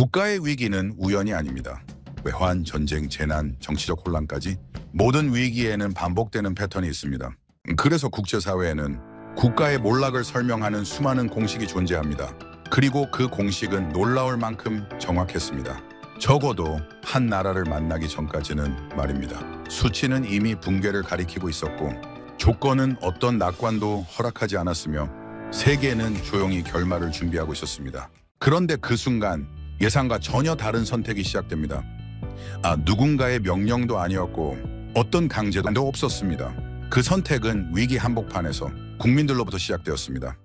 국가의 위기는 우연이 아닙니다. 외환, 전쟁, 재난, 정치적 혼란까지 모든 위기에는 반복되는 패턴이 있습니다. 그래서 국제사회에는 국가의 몰락을 설명하는 수많은 공식이 존재합니다. 그리고 그 공식은 놀라울 만큼 정확했습니다. 적어도 한 나라를 만나기 전까지는 말입니다. 수치는 이미 붕괴를 가리키고 있었고 조건은 어떤 낙관도 허락하지 않았으며 세계는 조용히 결말을 준비하고 있었습니다. 그런데 그 순간 예상과 전혀 다른 선택이 시작됩니다. 누군가의 명령도 아니었고 어떤 강제도 없었습니다. 그 선택은 위기 한복판에서 국민들로부터 시작되었습니다.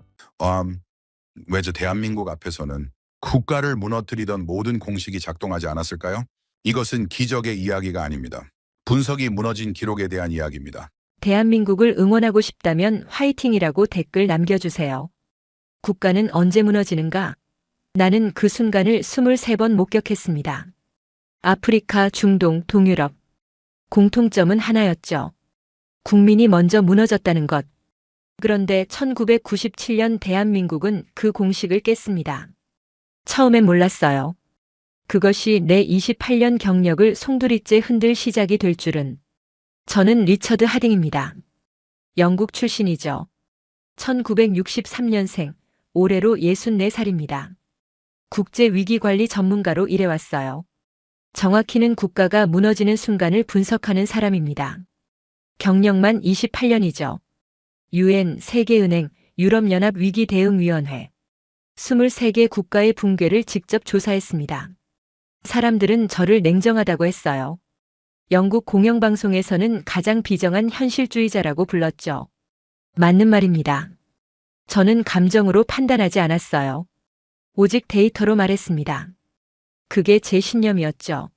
왜 저 대한민국 앞에서는 국가를 무너뜨리던 모든 공식이 작동하지 않았을까요? 이것은 기적의 이야기가 아닙니다. 분석이 무너진 기록에 대한 이야기입니다. 대한민국을 응원하고 싶다면 화이팅이라고 댓글 남겨주세요. 국가는 언제 무너지는가? 나는 그 순간을 23번 목격했습니다. 아프리카, 중동, 동유럽. 공통점은 하나였죠. 국민이 먼저 무너졌다는 것. 그런데 1997년 대한민국은 그 공식을 깼습니다. 처음엔 몰랐어요. 그것이 내 28년 경력을 송두리째 흔들 시작이 될 줄은. 저는 리처드 하딩입니다. 영국 출신이죠. 1963년생, 올해로 64살입니다. 국제위기관리 전문가로 일해왔어요. 정확히는 국가가 무너지는 순간을 분석하는 사람입니다. 경력만 28년이죠. UN, 세계은행, 유럽연합 위기대응위원회. 23개 국가의 붕괴를 직접 조사했습니다. 사람들은 저를 냉정하다고 했어요. 영국 공영방송에서는 가장 비정한 현실주의자라고 불렀죠. 맞는 말입니다. 저는 감정으로 판단하지 않았어요. 오직 데이터로 말했습니다. 그게 제 신념이었죠.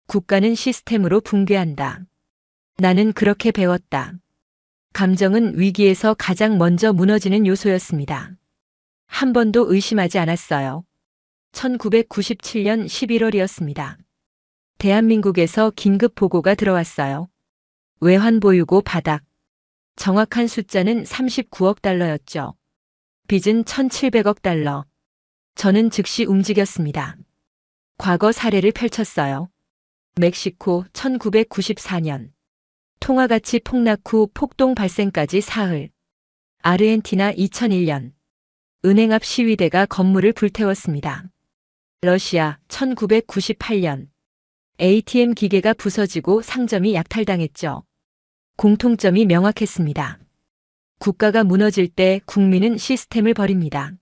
국가는 시스템으로 붕괴한다. 나는 그렇게 배웠다. 감정은 위기에서 가장 먼저 무너지는 요소였습니다. 한 번도 의심하지 않았어요. 1997년 11월이었습니다. 대한민국에서 긴급 보고가 들어왔어요. 외환보유고 바닥. 정확한 숫자는 39억 달러였죠. 빚은 1,700억 달러. 저는 즉시 움직였습니다. 과거 사례를 펼쳤어요. 멕시코 1994년. 통화가치 폭락 후 폭동 발생까지 사흘. 아르헨티나 2001년. 은행 앞 시위대가 건물을 불태웠습니다. 러시아 1998년. ATM 기계가 부서지고 상점이 약탈당했죠. 공통점이 명확했습니다. 국가가 무너질 때 국민은 시스템을 버립니다.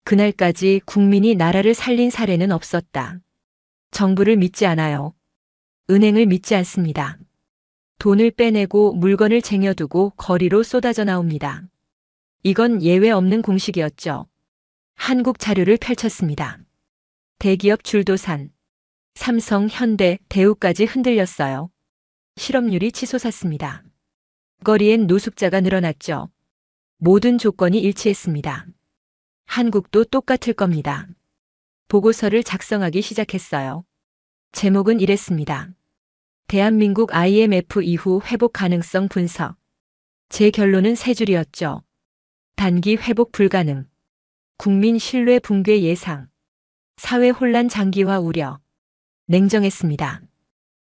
그날까지 국민이 나라를 살린 사례는 없었다. 정부를 믿지 않아요. 은행을 믿지 않습니다. 돈을 빼내고 물건을 쟁여두고 거리로 쏟아져 나옵니다. 이건 예외 없는 공식이었죠. 한국 자료를 펼쳤습니다. 대기업 줄도산. 삼성, 현대, 대우까지 흔들렸어요. 실업률이 치솟았습니다. 거리엔 노숙자가 늘어났죠. 모든 조건이 일치했습니다. 한국도 똑같을 겁니다. 보고서를 작성하기 시작했어요. 제목은 이랬습니다. 대한민국 IMF 이후 회복 가능성 분석. 제 결론은 세 줄이었죠. 단기 회복 불가능. 국민 신뢰 붕괴 예상. 사회 혼란 장기화 우려. 냉정했습니다.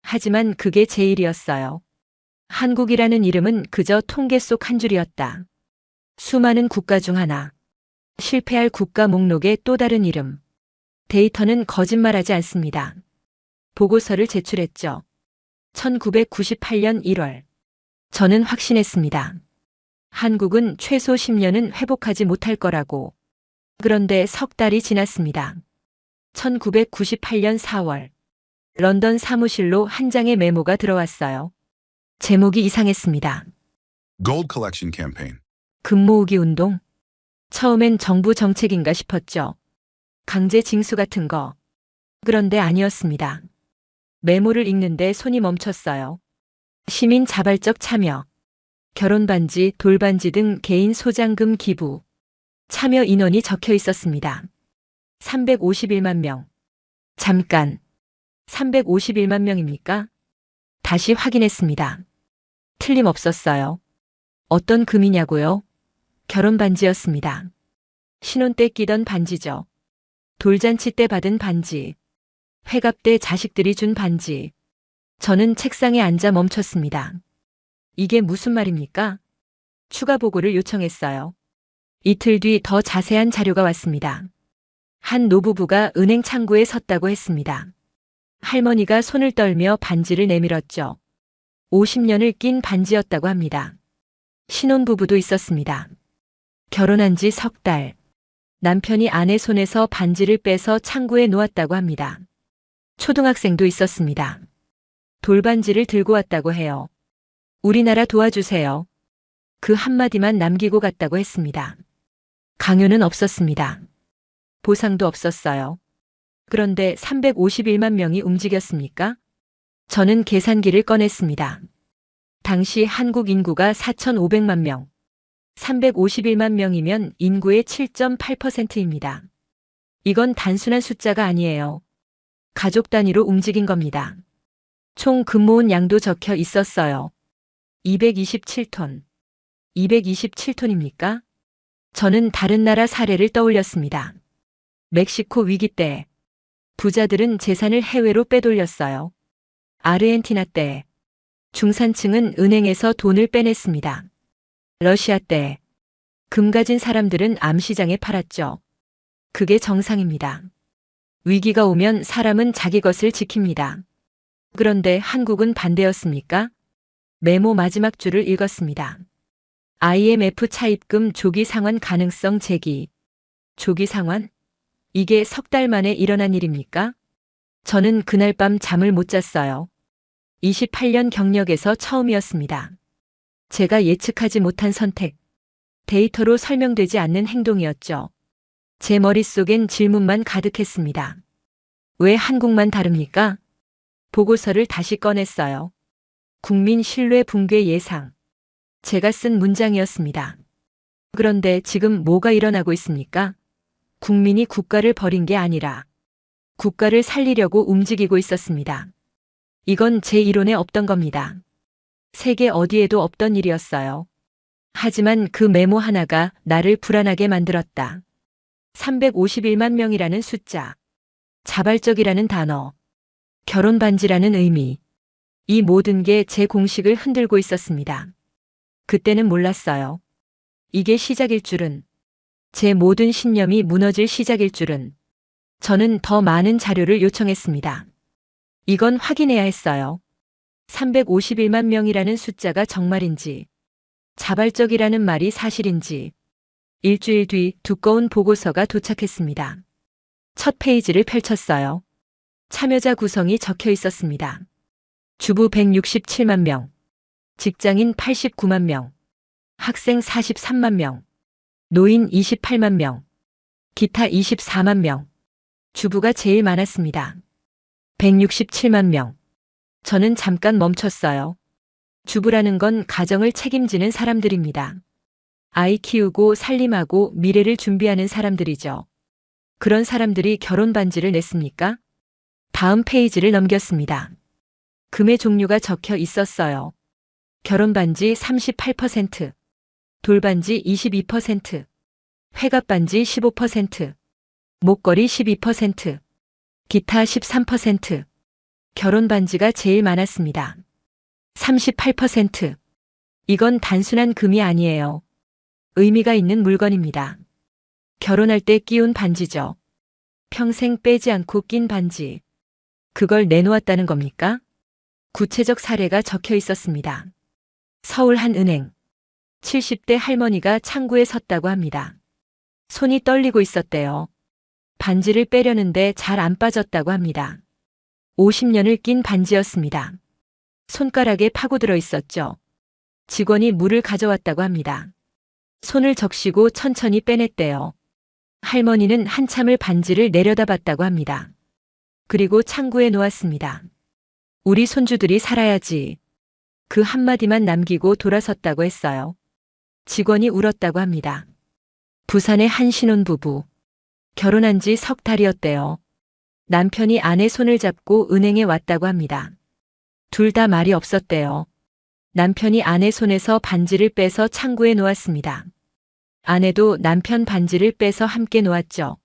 하지만 그게 제 일이었어요. 한국이라는 이름은 그저 통계 속 한 줄이었다. 수많은 국가 중 하나. 실패할 국가 목록의 또 다른 이름. 데이터는 거짓말하지 않습니다. 보고서를 제출했죠. 1998년 1월. 저는 확신했습니다. 한국은 최소 10년은 회복하지 못할 거라고. 그런데 석 달이 지났습니다. 1998년 4월. 런던 사무실로 한 장의 메모가 들어왔어요. 제목이 이상했습니다. Gold Collection Campaign. 금 모으기 운동? 처음엔 정부 정책인가 싶었죠. 강제 징수 같은 거. 그런데 아니었습니다. 메모를 읽는데 손이 멈췄어요. 시민 자발적 참여. 결혼반지, 돌반지 등 개인 소장금 기부. 참여 인원이 적혀 있었습니다. 351만 명. 잠깐. 351만 명입니까? 다시 확인했습니다. 틀림없었어요. 어떤 금이냐고요? 결혼 반지였습니다. 신혼 때 끼던 반지죠. 돌잔치 때 받은 반지. 회갑 때 자식들이 준 반지. 저는 책상에 앉아 멈췄습니다. 이게 무슨 말입니까? 추가 보고를 요청했어요. 이틀 뒤 더 자세한 자료가 왔습니다. 한 노부부가 은행 창구에 섰다고 했습니다. 할머니가 손을 떨며 반지를 내밀었죠. 50년을 낀 반지였다고 합니다. 신혼부부도 있었습니다. 결혼한 지 석 달. 남편이 아내 손에서 반지를 빼서 창구에 놓았다고 합니다. 초등학생도 있었습니다. 돌반지를 들고 왔다고 해요. 우리나라 도와주세요. 그 한마디만 남기고 갔다고 했습니다. 강요는 없었습니다. 보상도 없었어요. 그런데 351만 명이 움직였습니까? 저는 계산기를 꺼냈습니다. 당시 한국 인구가 4,500만 명. 351만 명이면 인구의 7.8%입니다. 이건 단순한 숫자가 아니에요. 가족 단위로 움직인 겁니다. 총 금모은 양도 적혀 있었어요. 227톤. 227톤입니까? 저는 다른 나라 사례를 떠올렸습니다. 멕시코 위기 때 부자들은 재산을 해외로 빼돌렸어요. 아르헨티나 때 중산층은 은행에서 돈을 빼냈습니다. 러시아 때 금 가진 사람들은 암시장에 팔았죠. 그게 정상입니다. 위기가 오면 사람은 자기 것을 지킵니다. 그런데 한국은 반대였습니까? 메모 마지막 줄을 읽었습니다. IMF 차입금 조기 상환 가능성 제기. 조기 상환? 이게 석 달 만에 일어난 일입니까? 저는 그날 밤 잠을 못 잤어요. 28년 경력에서 처음이었습니다. 제가 예측하지 못한 선택. 데이터로 설명되지 않는 행동이었죠. 제 머릿속엔 질문만 가득했습니다. 왜 한국만 다릅니까? 보고서를 다시 꺼냈어요. 국민 신뢰 붕괴 예상. 제가 쓴 문장이었습니다. 그런데 지금 뭐가 일어나고 있습니까? 국민이 국가를 버린 게 아니라 국가를 살리려고 움직이고 있었습니다. 이건 제 이론에 없던 겁니다. 세계 어디에도 없던 일이었어요. 하지만 그 메모 하나가 나를 불안하게 만들었다. 351만 명이라는 숫자, 자발적이라는 단어, 결혼 반지라는 의미, 이 모든 게 제 공식을 흔들고 있었습니다. 그때는 몰랐어요. 이게 시작일 줄은, 제 모든 신념이 무너질 시작일 줄은. 저는 더 많은 자료를 요청했습니다. 이건 확인해야 했어요. 351만 명이라는 숫자가 정말인지, 자발적이라는 말이 사실인지. 일주일 뒤 두꺼운 보고서가 도착했습니다. 첫 페이지를 펼쳤어요. 참여자 구성이 적혀 있었습니다. 주부 167만 명, 직장인 89만 명, 학생 43만 명, 노인 28만 명, 기타 24만 명. 주부가 제일 많았습니다. 167만 명. 저는 잠깐 멈췄어요. 주부라는 건 가정을 책임지는 사람들입니다. 아이 키우고 살림하고 미래를 준비하는 사람들이죠. 그런 사람들이 결혼 반지를 냈습니까? 다음 페이지를 넘겼습니다. 금의 종류가 적혀 있었어요. 결혼 반지 38%, 돌반지 22%, 회갑 반지 15%, 목걸이 12%, 기타 13%. 결혼 반지가 제일 많았습니다. 38%. 이건 단순한 금이 아니에요. 의미가 있는 물건입니다. 결혼할 때 끼운 반지죠. 평생 빼지 않고 낀 반지. 그걸 내놓았다는 겁니까? 구체적 사례가 적혀 있었습니다. 서울 한 은행. 70대 할머니가 창구에 섰다고 합니다. 손이 떨리고 있었대요. 반지를 빼려는데 잘 안 빠졌다고 합니다. 50년을 낀 반지였습니다. 손가락에 파고들어 있었죠. 직원이 물을 가져왔다고 합니다. 손을 적시고 천천히 빼냈대요. 할머니는 한참을 반지를 내려다봤다고 합니다. 그리고 창구에 놓았습니다. 우리 손주들이 살아야지. 그 한마디만 남기고 돌아섰다고 했어요. 직원이 울었다고 합니다. 부산의 한 신혼부부. 결혼한 지 석 달이었대요. 남편이 아내 손을 잡고 은행에 왔다고 합니다. 둘 다 말이 없었대요. 남편이 아내 손에서 반지를 빼서 창구에 놓았습니다. 아내도 남편 반지를 빼서 함께 놓았죠.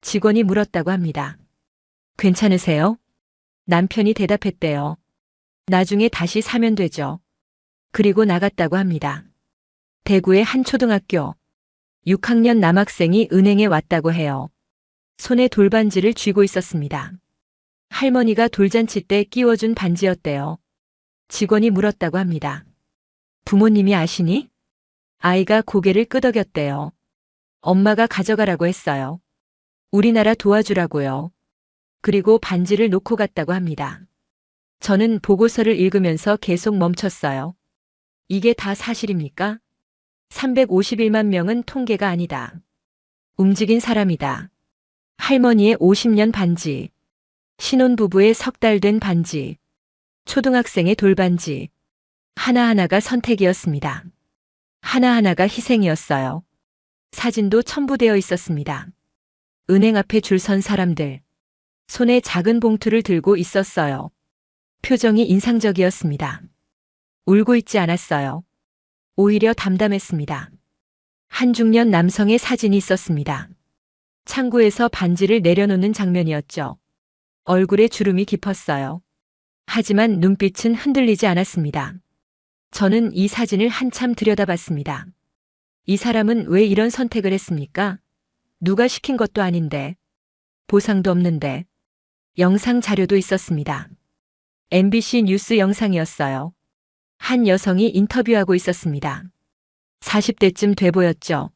직원이 물었다고 합니다. 괜찮으세요? 남편이 대답했대요. 나중에 다시 사면 되죠. 그리고 나갔다고 합니다. 대구의 한 초등학교 6학년 남학생이 은행에 왔다고 해요. 손에 돌반지를 쥐고 있었습니다. 할머니가 돌잔치 때 끼워준 반지였대요. 직원이 물었다고 합니다. 부모님이 아시니? 아이가 고개를 끄덕였대요. 엄마가 가져가라고 했어요. 우리나라 도와주라고요. 그리고 반지를 놓고 갔다고 합니다. 저는 보고서를 읽으면서 계속 멈췄어요. 이게 다 사실입니까? 351만 명은 통계가 아니다. 움직인 사람이다. 할머니의 50년 반지, 신혼부부의 석 달 된 반지, 초등학생의 돌반지. 하나하나가 선택이었습니다. 하나하나가 희생이었어요. 사진도 첨부되어 있었습니다. 은행 앞에 줄 선 사람들. 손에 작은 봉투를 들고 있었어요. 표정이 인상적이었습니다. 울고 있지 않았어요. 오히려 담담했습니다. 한 중년 남성의 사진이 있었습니다. 창구에서 반지를 내려놓는 장면이었죠. 얼굴에 주름이 깊었어요. 하지만 눈빛은 흔들리지 않았습니다. 저는 이 사진을 한참 들여다봤습니다. 이 사람은 왜 이런 선택을 했습니까? 누가 시킨 것도 아닌데. 보상도 없는데. 영상 자료도 있었습니다. MBC 뉴스 영상이었어요. 한 여성이 인터뷰하고 있었습니다. 40대쯤 돼 보였죠.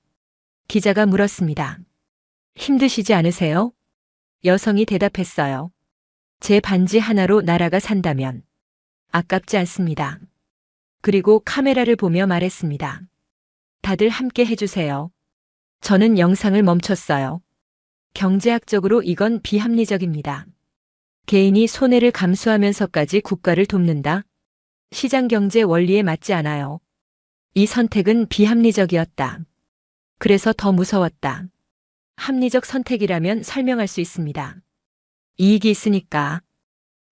기자가 물었습니다. 힘드시지 않으세요? 여성이 대답했어요. 제 반지 하나로 나라가 산다면 아깝지 않습니다. 그리고 카메라를 보며 말했습니다. 다들 함께 해주세요. 저는 영상을 멈췄어요. 경제학적으로 이건 비합리적입니다. 개인이 손해를 감수하면서까지 국가를 돕는다? 시장경제 원리에 맞지 않아요. 이 선택은 비합리적이었다. 그래서 더 무서웠다. 합리적 선택이라면 설명할 수 있습니다. 이익이 있으니까.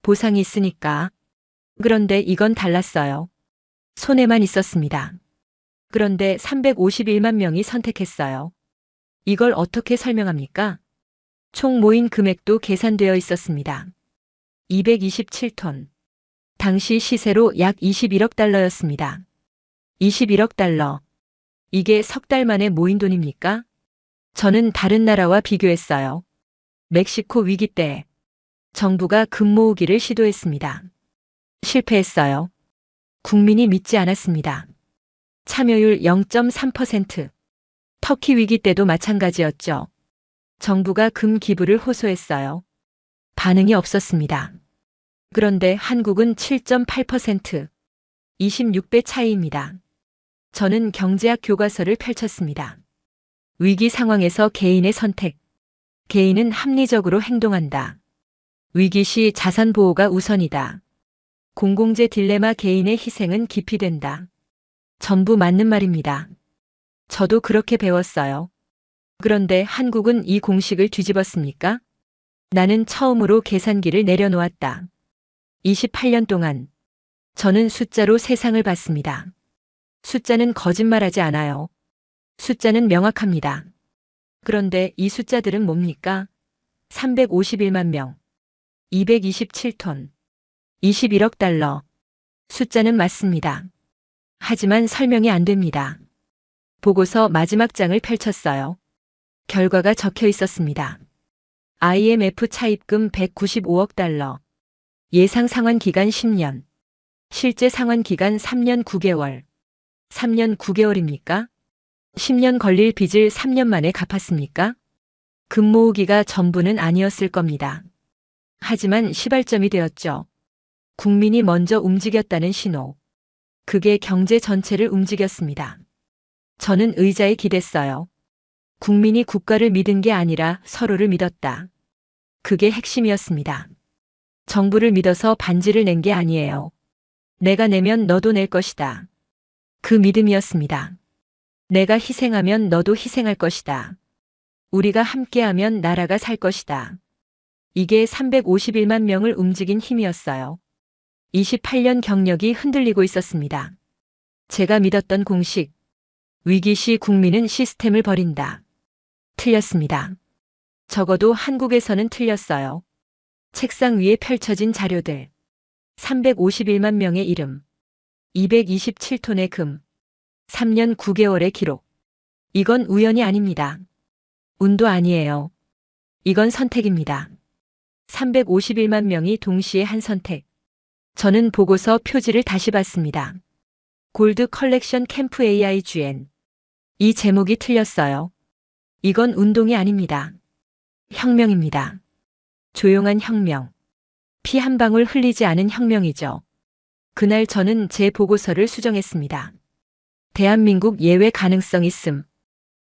보상이 있으니까. 그런데 이건 달랐어요. 손해만 있었습니다. 그런데 351만 명이 선택했어요. 이걸 어떻게 설명합니까? 총 모인 금액도 계산되어 있었습니다. 227톤. 당시 시세로 약 21억 달러였습니다. 21억 달러. 이게 석 달 만에 모인 돈입니까? 저는 다른 나라와 비교했어요. 멕시코 위기 때 정부가 금 모으기를 시도했습니다. 실패했어요. 국민이 믿지 않았습니다. 참여율 0.3%. 터키 위기 때도 마찬가지였죠. 정부가 금 기부를 호소했어요. 반응이 없었습니다. 그런데 한국은 7.8%. 26배 차이입니다. 저는 경제학 교과서를 펼쳤습니다. 위기 상황에서 개인의 선택. 개인은 합리적으로 행동한다. 위기 시 자산 보호가 우선이다. 공공재 딜레마 개인의 희생은 기피된다. 전부 맞는 말입니다. 저도 그렇게 배웠어요. 그런데 한국은 이 공식을 뒤집었습니까? 나는 처음으로 계산기를 내려놓았다. 28년 동안 저는 숫자로 세상을 봤습니다. 숫자는 거짓말하지 않아요. 숫자는 명확합니다. 그런데 이 숫자들은 뭡니까? 351만 명, 227톤, 21억 달러. 숫자는 맞습니다. 하지만 설명이 안 됩니다. 보고서 마지막 장을 펼쳤어요. 결과가 적혀 있었습니다. IMF 차입금 195억 달러. 예상 상환 기간 10년. 실제 상환 기간 3년 9개월. 3년 9개월입니까? 10년 걸릴 빚을 3년 만에 갚았습니까? 금 모으기가 전부는 아니었을 겁니다. 하지만 시발점이 되었죠. 국민이 먼저 움직였다는 신호. 그게 경제 전체를 움직였습니다. 저는 의자에 기댔어요. 국민이 국가를 믿은 게 아니라 서로를 믿었다. 그게 핵심이었습니다. 정부를 믿어서 반지를 낸 게 아니에요. 내가 내면 너도 낼 것이다. 그 믿음이었습니다. 내가 희생하면 너도 희생할 것이다. 우리가 함께하면 나라가 살 것이다. 이게 351만 명을 움직인 힘이었어요. 28년 경력이 흔들리고 있었습니다. 제가 믿었던 공식. 위기 시 국민은 시스템을 버린다. 틀렸습니다. 적어도 한국에서는 틀렸어요. 책상 위에 펼쳐진 자료들. 351만 명의 이름. 227톤의 금. 3년 9개월의 기록. 이건 우연이 아닙니다. 운도 아니에요. 이건 선택입니다. 351만 명이 동시에 한 선택. 저는 보고서 표지를 다시 봤습니다. 골드 컬렉션 캠프 AIGN. 이 제목이 틀렸어요. 이건 운동이 아닙니다. 혁명입니다. 조용한 혁명. 피 한 방울 흘리지 않은 혁명이죠. 그날 저는 제 보고서를 수정했습니다. 대한민국 예외 가능성 있음.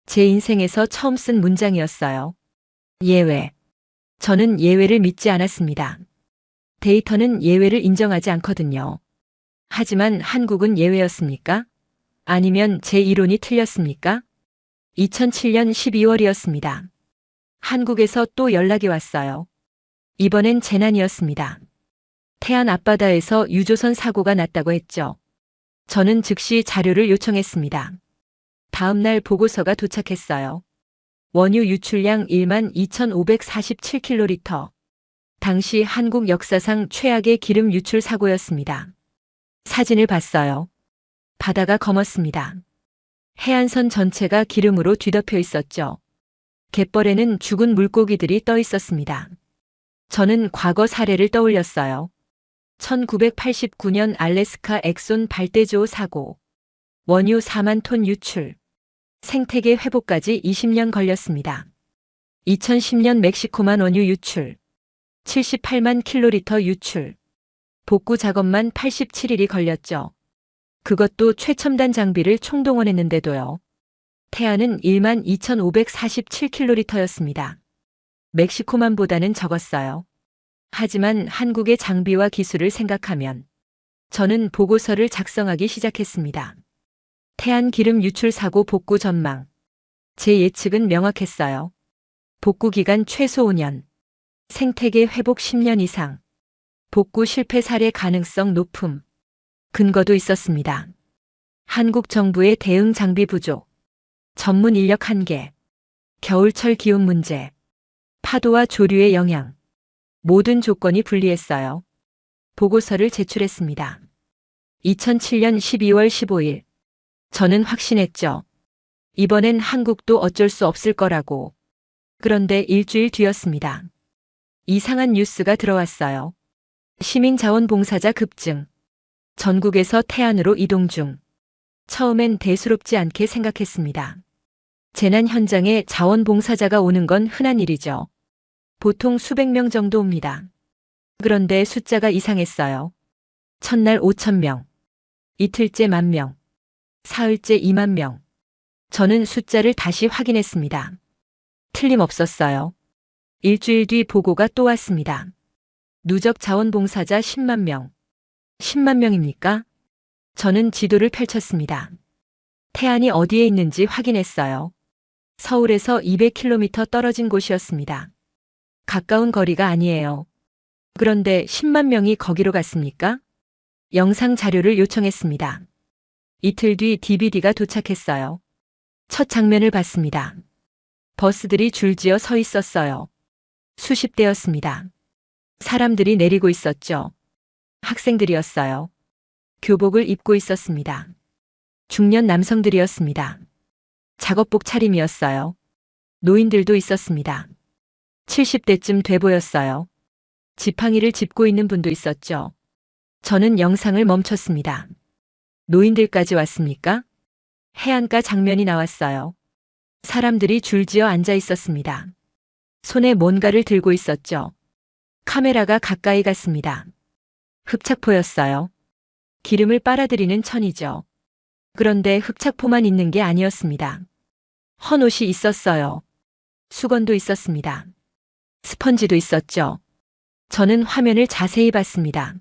제 인생에서 처음 쓴 문장이었어요. 예외. 저는 예외를 믿지 않았습니다. 데이터는 예외를 인정하지 않거든요. 하지만 한국은 예외였습니까? 아니면 제 이론이 틀렸습니까? 2007년 12월이었습니다. 한국에서 또 연락이 왔어요. 이번엔 재난이었습니다. 태안 앞바다에서 유조선 사고가 났다고 했죠. 저는 즉시 자료를 요청했습니다. 다음 날 보고서가 도착했어요. 원유 유출량 12,547kl. 당시 한국 역사상 최악의 기름 유출 사고였습니다. 사진을 봤어요. 바다가 검었습니다. 해안선 전체가 기름으로 뒤덮여 있었죠. 갯벌에는 죽은 물고기들이 떠 있었습니다. 저는 과거 사례를 떠올렸어요. 1989년 알래스카 엑손 발대조 사고. 원유 4만 톤 유출. 생태계 회복까지 20년 걸렸습니다. 2010년 멕시코만 원유 유출. 78만 킬로리터 유출. 복구 작업만 87일이 걸렸죠. 그것도 최첨단 장비를 총동원했는데도요. 태안은 1만 2,547킬로리터였습니다. 멕시코만보다는 적었어요. 하지만 한국의 장비와 기술을 생각하면 저는 보고서를 작성하기 시작했습니다. 태안 기름 유출 사고 복구 전망. 제 예측은 명확했어요. 복구 기간 최소 5년. 생태계 회복 10년 이상. 복구 실패 사례 가능성 높음. 근거도 있었습니다. 한국 정부의 대응 장비 부족. 전문 인력 한계. 겨울철 기온 문제. 파도와 조류의 영향. 모든 조건이 불리했어요. 보고서를 제출했습니다. 2007년 12월 15일. 저는 확신했죠. 이번엔 한국도 어쩔 수 없을 거라고. 그런데 일주일 뒤였습니다. 이상한 뉴스가 들어왔어요. 시민자원봉사자 급증. 전국에서 태안으로 이동 중. 처음엔 대수롭지 않게 생각했습니다. 재난 현장에 자원봉사자가 오는 건 흔한 일이죠. 보통 수백 명 정도 옵니다. 그런데 숫자가 이상했어요. 첫날 5,000명, 이틀째 10,000명, 사흘째 20,000명. 저는 숫자를 다시 확인했습니다. 틀림없었어요. 일주일 뒤 보고가 또 왔습니다. 누적 자원봉사자 10만 명. 10만 명입니까? 저는 지도를 펼쳤습니다. 태안이 어디에 있는지 확인했어요. 서울에서 200km 떨어진 곳이었습니다. 가까운 거리가 아니에요. 그런데 10만 명이 거기로 갔습니까? 영상 자료를 요청했습니다. 이틀 뒤 DVD가 도착했어요. 첫 장면을 봤습니다. 버스들이 줄지어 서 있었어요. 수십 대였습니다. 사람들이 내리고 있었죠. 학생들이었어요. 교복을 입고 있었습니다. 중년 남성들이었습니다. 작업복 차림이었어요. 노인들도 있었습니다. 70대쯤 돼 보였어요. 지팡이를 짚고 있는 분도 있었죠. 저는 영상을 멈췄습니다. 노인들까지 왔습니까? 해안가 장면이 나왔어요. 사람들이 줄지어 앉아 있었습니다. 손에 뭔가를 들고 있었죠. 카메라가 가까이 갔습니다. 흡착포였어요. 기름을 빨아들이는 천이죠. 그런데 흡착포만 있는 게 아니었습니다. 헌옷이 있었어요. 수건도 있었습니다. 스펀지도 있었죠. 저는 화면을 자세히 봤습니다.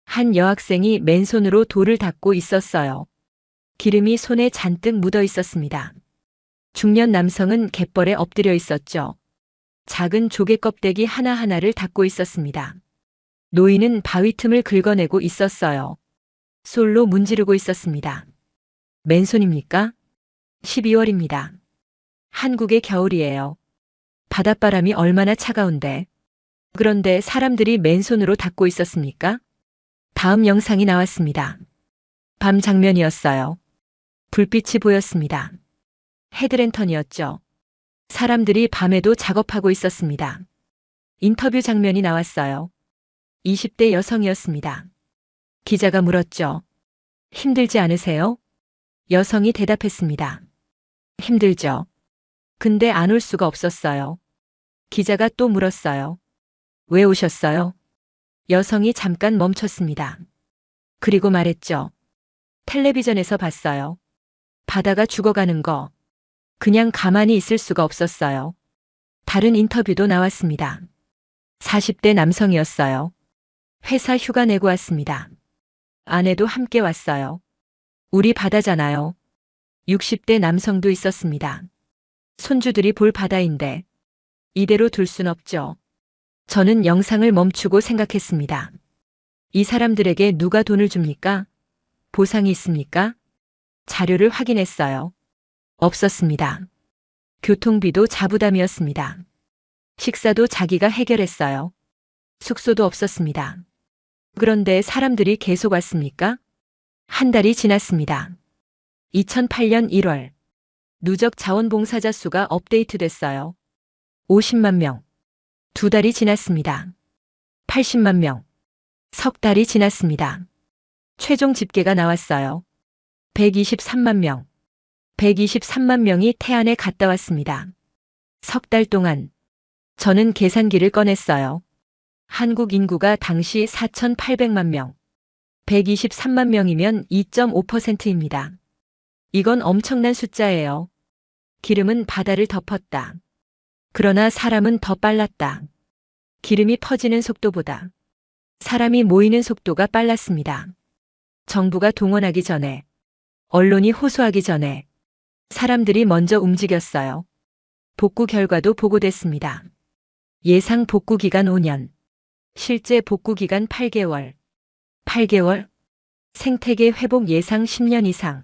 한 여학생이 맨손으로 돌을 닦고 있었어요. 기름이 손에 잔뜩 묻어 있었습니다. 중년 남성은 갯벌에 엎드려 있었죠. 작은 조개 껍데기 하나하나를 닦고 있었습니다. 노인은 바위 틈을 긁어내고 있었어요. 솔로 문지르고 있었습니다. 맨손입니까? 12월입니다. 한국의 겨울이에요. 바닷바람이 얼마나 차가운데. 그런데 사람들이 맨손으로 닦고 있었습니까? 다음 영상이 나왔습니다. 밤 장면이었어요. 불빛이 보였습니다. 헤드랜턴이었죠. 사람들이 밤에도 작업하고 있었습니다. 인터뷰 장면이 나왔어요. 20대 여성이었습니다. 기자가 물었죠. 힘들지 않으세요? 여성이 대답했습니다. 힘들죠. 근데 안 올 수가 없었어요. 기자가 또 물었어요. 왜 오셨어요? 여성이 잠깐 멈췄습니다. 그리고 말했죠. 텔레비전에서 봤어요. 바다가 죽어가는 거. 그냥 가만히 있을 수가 없었어요. 다른 인터뷰도 나왔습니다. 40대 남성이었어요. 회사 휴가 내고 왔습니다. 아내도 함께 왔어요. 우리 바다잖아요. 60대 남성도 있었습니다. 손주들이 볼 바다인데 이대로 둘 순 없죠. 저는 영상을 멈추고 생각했습니다. 이 사람들에게 누가 돈을 줍니까? 보상이 있습니까? 자료를 확인했어요. 없었습니다. 교통비도 자부담이었습니다. 식사도 자기가 해결했어요. 숙소도 없었습니다. 그런데 사람들이 계속 왔습니까? 한 달이 지났습니다. 2008년 1월 누적 자원봉사자 수가 업데이트됐어요. 50만 명. 2달이 지났습니다. 80만 명. 석 달이 지났습니다. 최종 집계가 나왔어요. 123만 명. 123만 명이 태안에 갔다 왔습니다. 석 달 동안 저는 계산기를 꺼냈어요. 한국 인구가 당시 4,800만 명. 123만 명이면 2.5%입니다. 이건 엄청난 숫자예요. 기름은 바다를 덮었다. 그러나 사람은 더 빨랐다. 기름이 퍼지는 속도보다 사람이 모이는 속도가 빨랐습니다. 정부가 동원하기 전에, 언론이 호소하기 전에 사람들이 먼저 움직였어요. 복구 결과도 보고됐습니다. 예상 복구 기간 5년, 실제 복구 기간 8개월. 8개월? 생태계 회복 예상 10년 이상.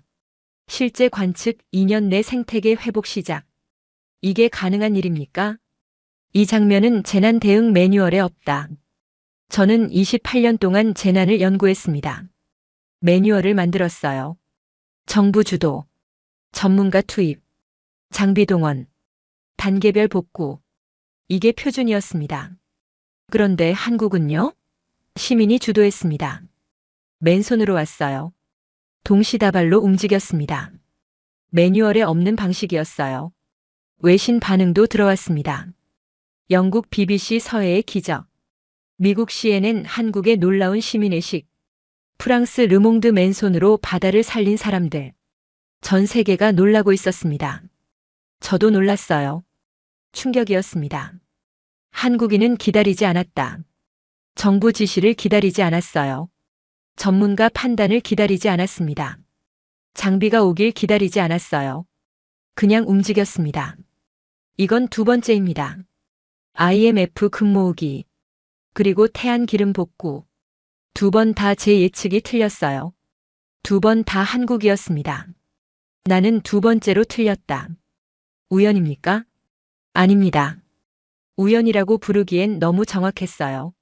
실제 관측 2년 내 생태계 회복 시작. 이게 가능한 일입니까? 이 장면은 재난 대응 매뉴얼에 없다. 저는 28년 동안 재난을 연구했습니다. 매뉴얼을 만들었어요. 정부 주도, 전문가 투입, 장비 동원, 단계별 복구. 이게 표준이었습니다. 그런데 한국은요? 시민이 주도했습니다. 맨손으로 왔어요. 동시다발로 움직였습니다. 매뉴얼에 없는 방식이었어요. 외신 반응도 들어왔습니다. 영국 BBC 서해의 기적, 미국 CNN 한국의 놀라운 시민의식, 프랑스 르몽드 맨손으로 바다를 살린 사람들. 전 세계가 놀라고 있었습니다. 저도 놀랐어요. 충격이었습니다. 한국인은 기다리지 않았다. 정부 지시를 기다리지 않았어요. 전문가 판단을 기다리지 않았습니다. 장비가 오길 기다리지 않았어요. 그냥 움직였습니다. 이건 두 번째입니다. IMF 금 모으기, 그리고 태안 기름 복구. 두 번 다 제 예측이 틀렸어요. 두 번 다 한국이었습니다. 나는 두 번째로 틀렸다. 우연입니까? 아닙니다. 우연이라고 부르기엔 너무 정확했어요.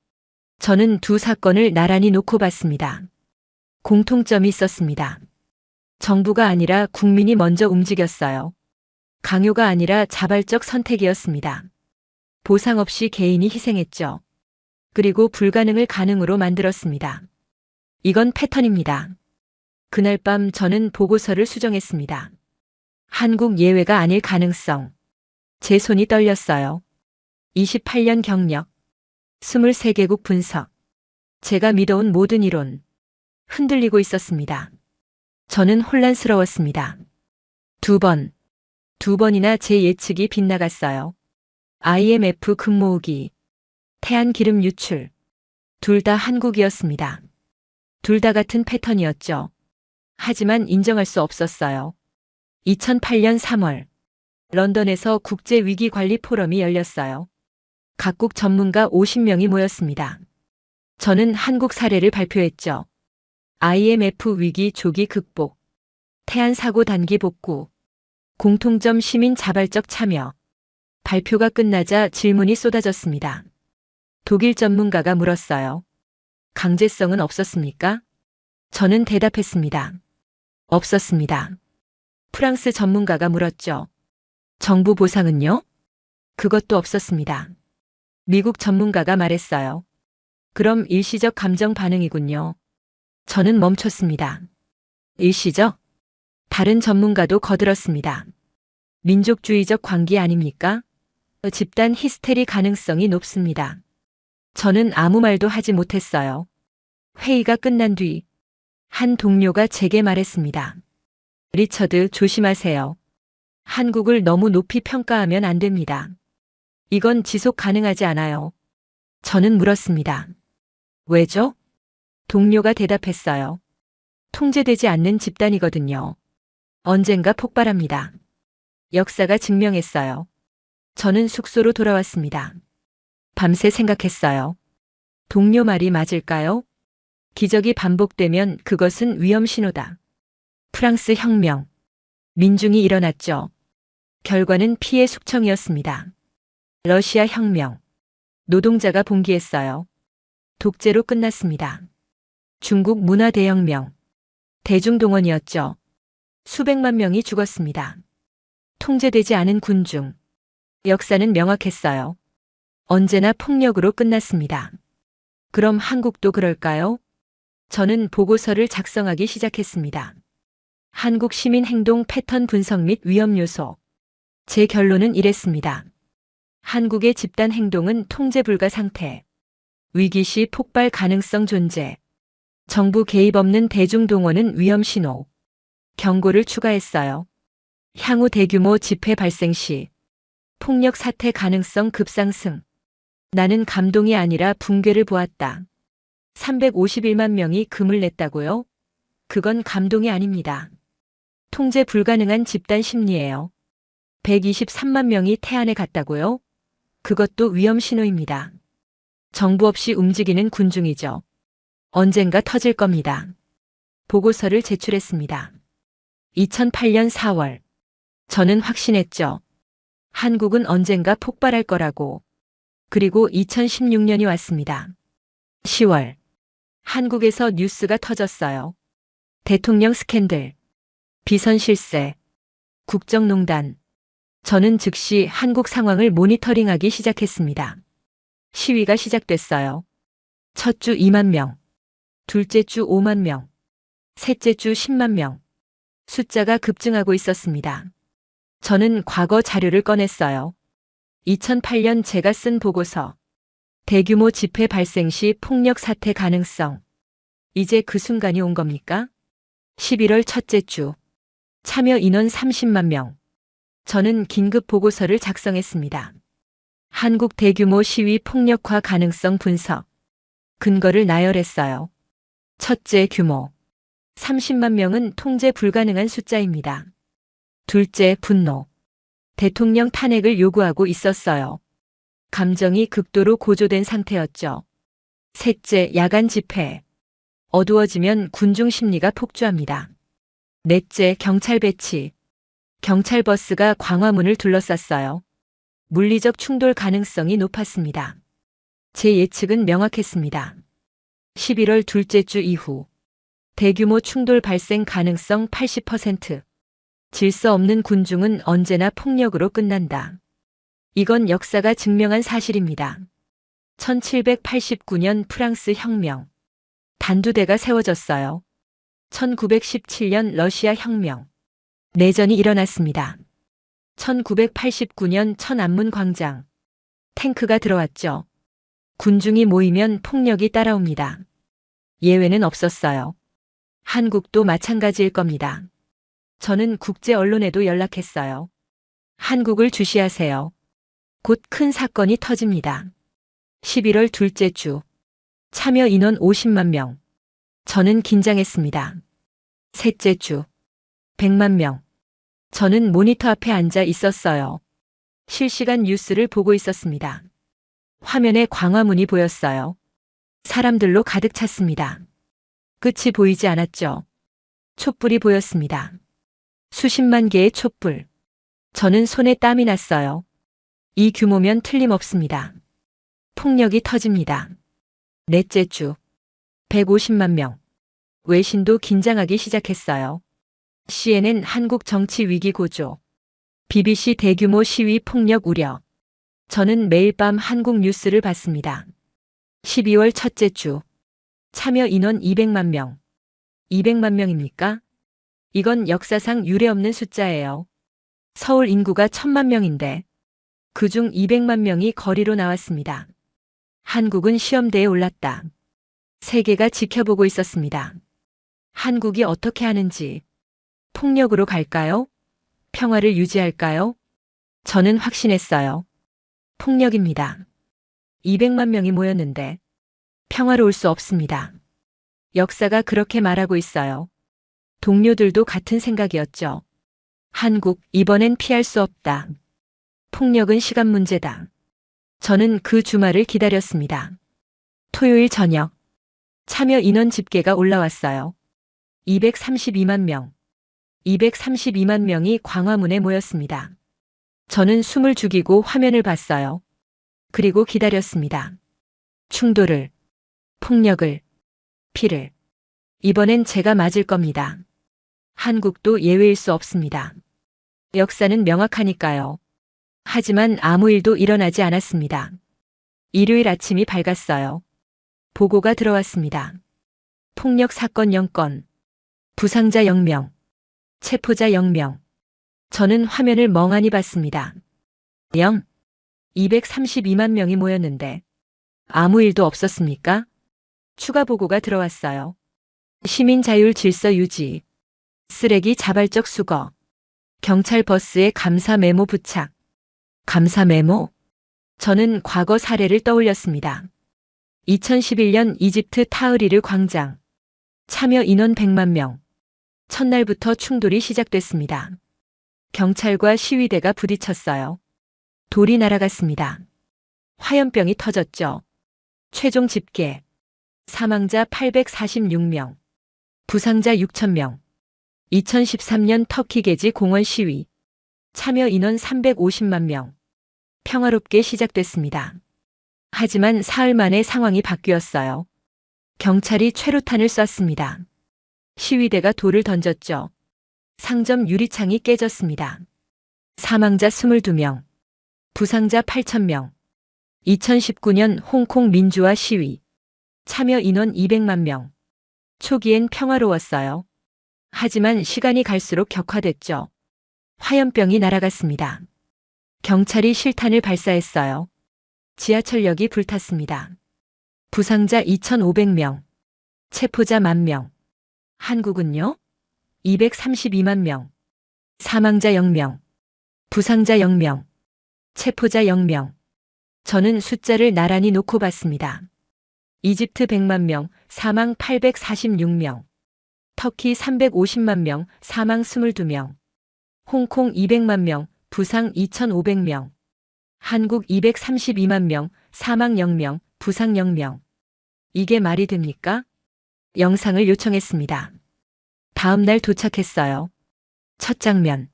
저는 두 사건을 나란히 놓고 봤습니다. 공통점이 있었습니다. 정부가 아니라 국민이 먼저 움직였어요. 강요가 아니라 자발적 선택이었습니다. 보상 없이 개인이 희생했죠. 그리고 불가능을 가능으로 만들었습니다. 이건 패턴입니다. 그날 밤 저는 보고서를 수정했습니다. 한국 예외가 아닐 가능성. 제 손이 떨렸어요. 28년 경력, 23개국 분석. 제가 믿어온 모든 이론. 흔들리고 있었습니다. 저는 혼란스러웠습니다. 두 번이나 제 예측이 빗나갔어요. IMF 금 모으기, 태안 기름 유출. 둘 다 한국이었습니다. 둘 다 같은 패턴이었죠. 하지만 인정할 수 없었어요. 2008년 3월, 런던에서 국제위기관리 포럼이 열렸어요. 각국 전문가 50명이 모였습니다. 저는 한국 사례를 발표했죠. IMF 위기 조기 극복, 태안 사고 단기 복구, 공통점 시민 자발적 참여. 발표가 끝나자 질문이 쏟아졌습니다. 독일 전문가가 물었어요. 강제성은 없었습니까? 저는 대답했습니다. 없었습니다. 프랑스 전문가가 물었죠. 정부 보상은요? 그것도 없었습니다. 미국 전문가가 말했어요. 그럼 일시적 감정 반응이군요. 저는 멈췄습니다. 일시적? 다른 전문가도 거들었습니다. 민족주의적 광기 아닙니까? 집단 히스테리 가능성이 높습니다. 저는 아무 말도 하지 못했어요. 회의가 끝난 뒤 한 동료가 제게 말했습니다. 리처드, 조심하세요. 한국을 너무 높이 평가하면 안 됩니다. 이건 지속 가능하지 않아요. 저는 물었습니다. 왜죠? 동료가 대답했어요. 통제되지 않는 집단이거든요. 언젠가 폭발합니다. 역사가 증명했어요. 저는 숙소로 돌아왔습니다. 밤새 생각했어요. 동료 말이 맞을까요? 기적이 반복되면 그것은 위험 신호다. 프랑스 혁명. 민중이 일어났죠. 결과는 피해 숙청이었습니다. 러시아 혁명. 노동자가 봉기했어요. 독재로 끝났습니다. 중국 문화 대혁명. 대중동원이었죠. 수백만 명이 죽었습니다. 통제되지 않은 군중. 역사는 명확했어요. 언제나 폭력으로 끝났습니다. 그럼 한국도 그럴까요? 저는 보고서를 작성하기 시작했습니다. 한국 시민 행동 패턴 분석 및 위험 요소. 제 결론은 이랬습니다. 한국의 집단 행동은 통제 불가 상태. 위기 시 폭발 가능성 존재. 정부 개입 없는 대중동원은 위험 신호. 경고를 추가했어요. 향후 대규모 집회 발생 시 폭력 사태 가능성 급상승. 나는 감동이 아니라 붕괴를 보았다. 351만 명이 금을 냈다고요? 그건 감동이 아닙니다. 통제 불가능한 집단 심리예요. 123만 명이 태안에 갔다고요? 그것도 위험 신호입니다. 정부 없이 움직이는 군중이죠. 언젠가 터질 겁니다. 보고서를 제출했습니다. 2008년 4월. 저는 확신했죠. 한국은 언젠가 폭발할 거라고. 그리고 2016년이 왔습니다. 10월. 한국에서 뉴스가 터졌어요. 대통령 스캔들, 비선 실세, 국정농단. 저는 즉시 한국 상황을 모니터링하기 시작했습니다. 시위가 시작됐어요. 첫 주 2만 명, 둘째 주 5만 명, 셋째 주 10만 명. 숫자가 급증하고 있었습니다. 저는 과거 자료를 꺼냈어요. 2008년 제가 쓴 보고서. 대규모 집회 발생 시 폭력 사태 가능성. 이제 그 순간이 온 겁니까? 11월 첫째 주. 참여 인원 30만 명. 저는 긴급 보고서를 작성했습니다. 한국 대규모 시위 폭력화 가능성 분석. 근거를 나열했어요. 첫째, 규모. 30만 명은 통제 불가능한 숫자입니다. 둘째, 분노. 대통령 탄핵을 요구하고 있었어요. 감정이 극도로 고조된 상태였죠. 셋째, 야간 집회. 어두워지면 군중 심리가 폭주합니다. 넷째, 경찰 배치. 경찰 버스가 광화문을 둘러쌌어요. 물리적 충돌 가능성이 높았습니다. 제 예측은 명확했습니다. 11월 둘째 주 이후. 대규모 충돌 발생 가능성 80%. 질서 없는 군중은 언제나 폭력으로 끝난다. 이건 역사가 증명한 사실입니다. 1789년 프랑스 혁명. 단두대가 세워졌어요. 1917년 러시아 혁명. 내전이 일어났습니다. 1989년 천안문 광장. 탱크가 들어왔죠. 군중이 모이면 폭력이 따라옵니다. 예외는 없었어요. 한국도 마찬가지일 겁니다. 저는 국제 언론에도 연락했어요. 한국을 주시하세요. 곧 큰 사건이 터집니다. 11월 둘째 주. 참여 인원 50만 명. 저는 긴장했습니다. 셋째 주. 100만 명. 저는 모니터 앞에 앉아 있었어요. 실시간 뉴스를 보고 있었습니다. 화면에 광화문이 보였어요. 사람들로 가득 찼습니다. 끝이 보이지 않았죠. 촛불이 보였습니다. 수십만 개의 촛불. 저는 손에 땀이 났어요. 이 규모면 틀림없습니다. 폭력이 터집니다. 넷째 주. 150만 명. 외신도 긴장하기 시작했어요. CNN 한국 정치 위기 고조. BBC 대규모 시위 폭력 우려. 저는 매일 밤 한국 뉴스를 봤습니다. 12월 첫째 주. 참여 인원 200만 명. 200만 명입니까? 이건 역사상 유례없는 숫자예요. 서울 인구가 1000만 명인데 그중 200만 명이 거리로 나왔습니다. 한국은 시험대에 올랐다. 세계가 지켜보고 있었습니다. 한국이 어떻게 하는지. 폭력으로 갈까요? 평화를 유지할까요? 저는 확신했어요. 폭력입니다. 200만 명이 모였는데 평화로울 수 없습니다. 역사가 그렇게 말하고 있어요. 동료들도 같은 생각이었죠. 한국, 이번엔 피할 수 없다. 폭력은 시간 문제다. 저는 그 주말을 기다렸습니다. 토요일 저녁. 참여 인원 집계가 올라왔어요. 232만 명. 232만 명이 광화문에 모였습니다. 저는 숨을 죽이고 화면을 봤어요. 그리고 기다렸습니다. 충돌을, 폭력을, 피를. 이번엔 제가 맞을 겁니다. 한국도 예외일 수 없습니다. 역사는 명확하니까요. 하지만 아무 일도 일어나지 않았습니다. 일요일 아침이 밝았어요. 보고가 들어왔습니다. 폭력 사건 0건, 부상자 0명, 체포자 0명. 저는 화면을 멍하니 봤습니다. 0. 232만 명이 모였는데 아무 일도 없었습니까? 추가 보고가 들어왔어요. 시민 자율 질서 유지, 쓰레기 자발적 수거, 경찰 버스에 감사 메모 부착. 감사 메모? 저는 과거 사례를 떠올렸습니다. 2011년 이집트 타흐리르 광장. 참여 인원 100만 명. 첫날부터 충돌이 시작됐습니다. 경찰과 시위대가 부딪혔어요. 돌이 날아갔습니다. 화염병이 터졌죠. 최종 집계. 사망자 846명. 부상자 6,000명. 2013년 터키 게지 공원 시위. 참여 인원 350만 명. 평화롭게 시작됐습니다. 하지만 사흘 만에 상황이 바뀌었어요. 경찰이 최루탄을 쐈습니다. 시위대가 돌을 던졌죠. 상점 유리창이 깨졌습니다. 사망자 22명. 부상자 8,000명. 2019년 홍콩 민주화 시위. 참여 인원 200만 명. 초기엔 평화로웠어요. 하지만 시간이 갈수록 격화됐죠. 화염병이 날아갔습니다. 경찰이 실탄을 발사했어요. 지하철역이 불탔습니다. 부상자 2,500명. 체포자 10,000명. 한국은요? 232만 명. 사망자 0명. 부상자 0명. 체포자 0명. 저는 숫자를 나란히 놓고 봤습니다. 이집트 100만 명, 사망 846명. 터키 350만 명, 사망 22명. 홍콩 200만 명, 부상 2,500명. 한국 232만 명, 사망 0명, 부상 0명. 이게 말이 됩니까? 영상을 요청했습니다. 다음 날 도착했어요. 첫 장면.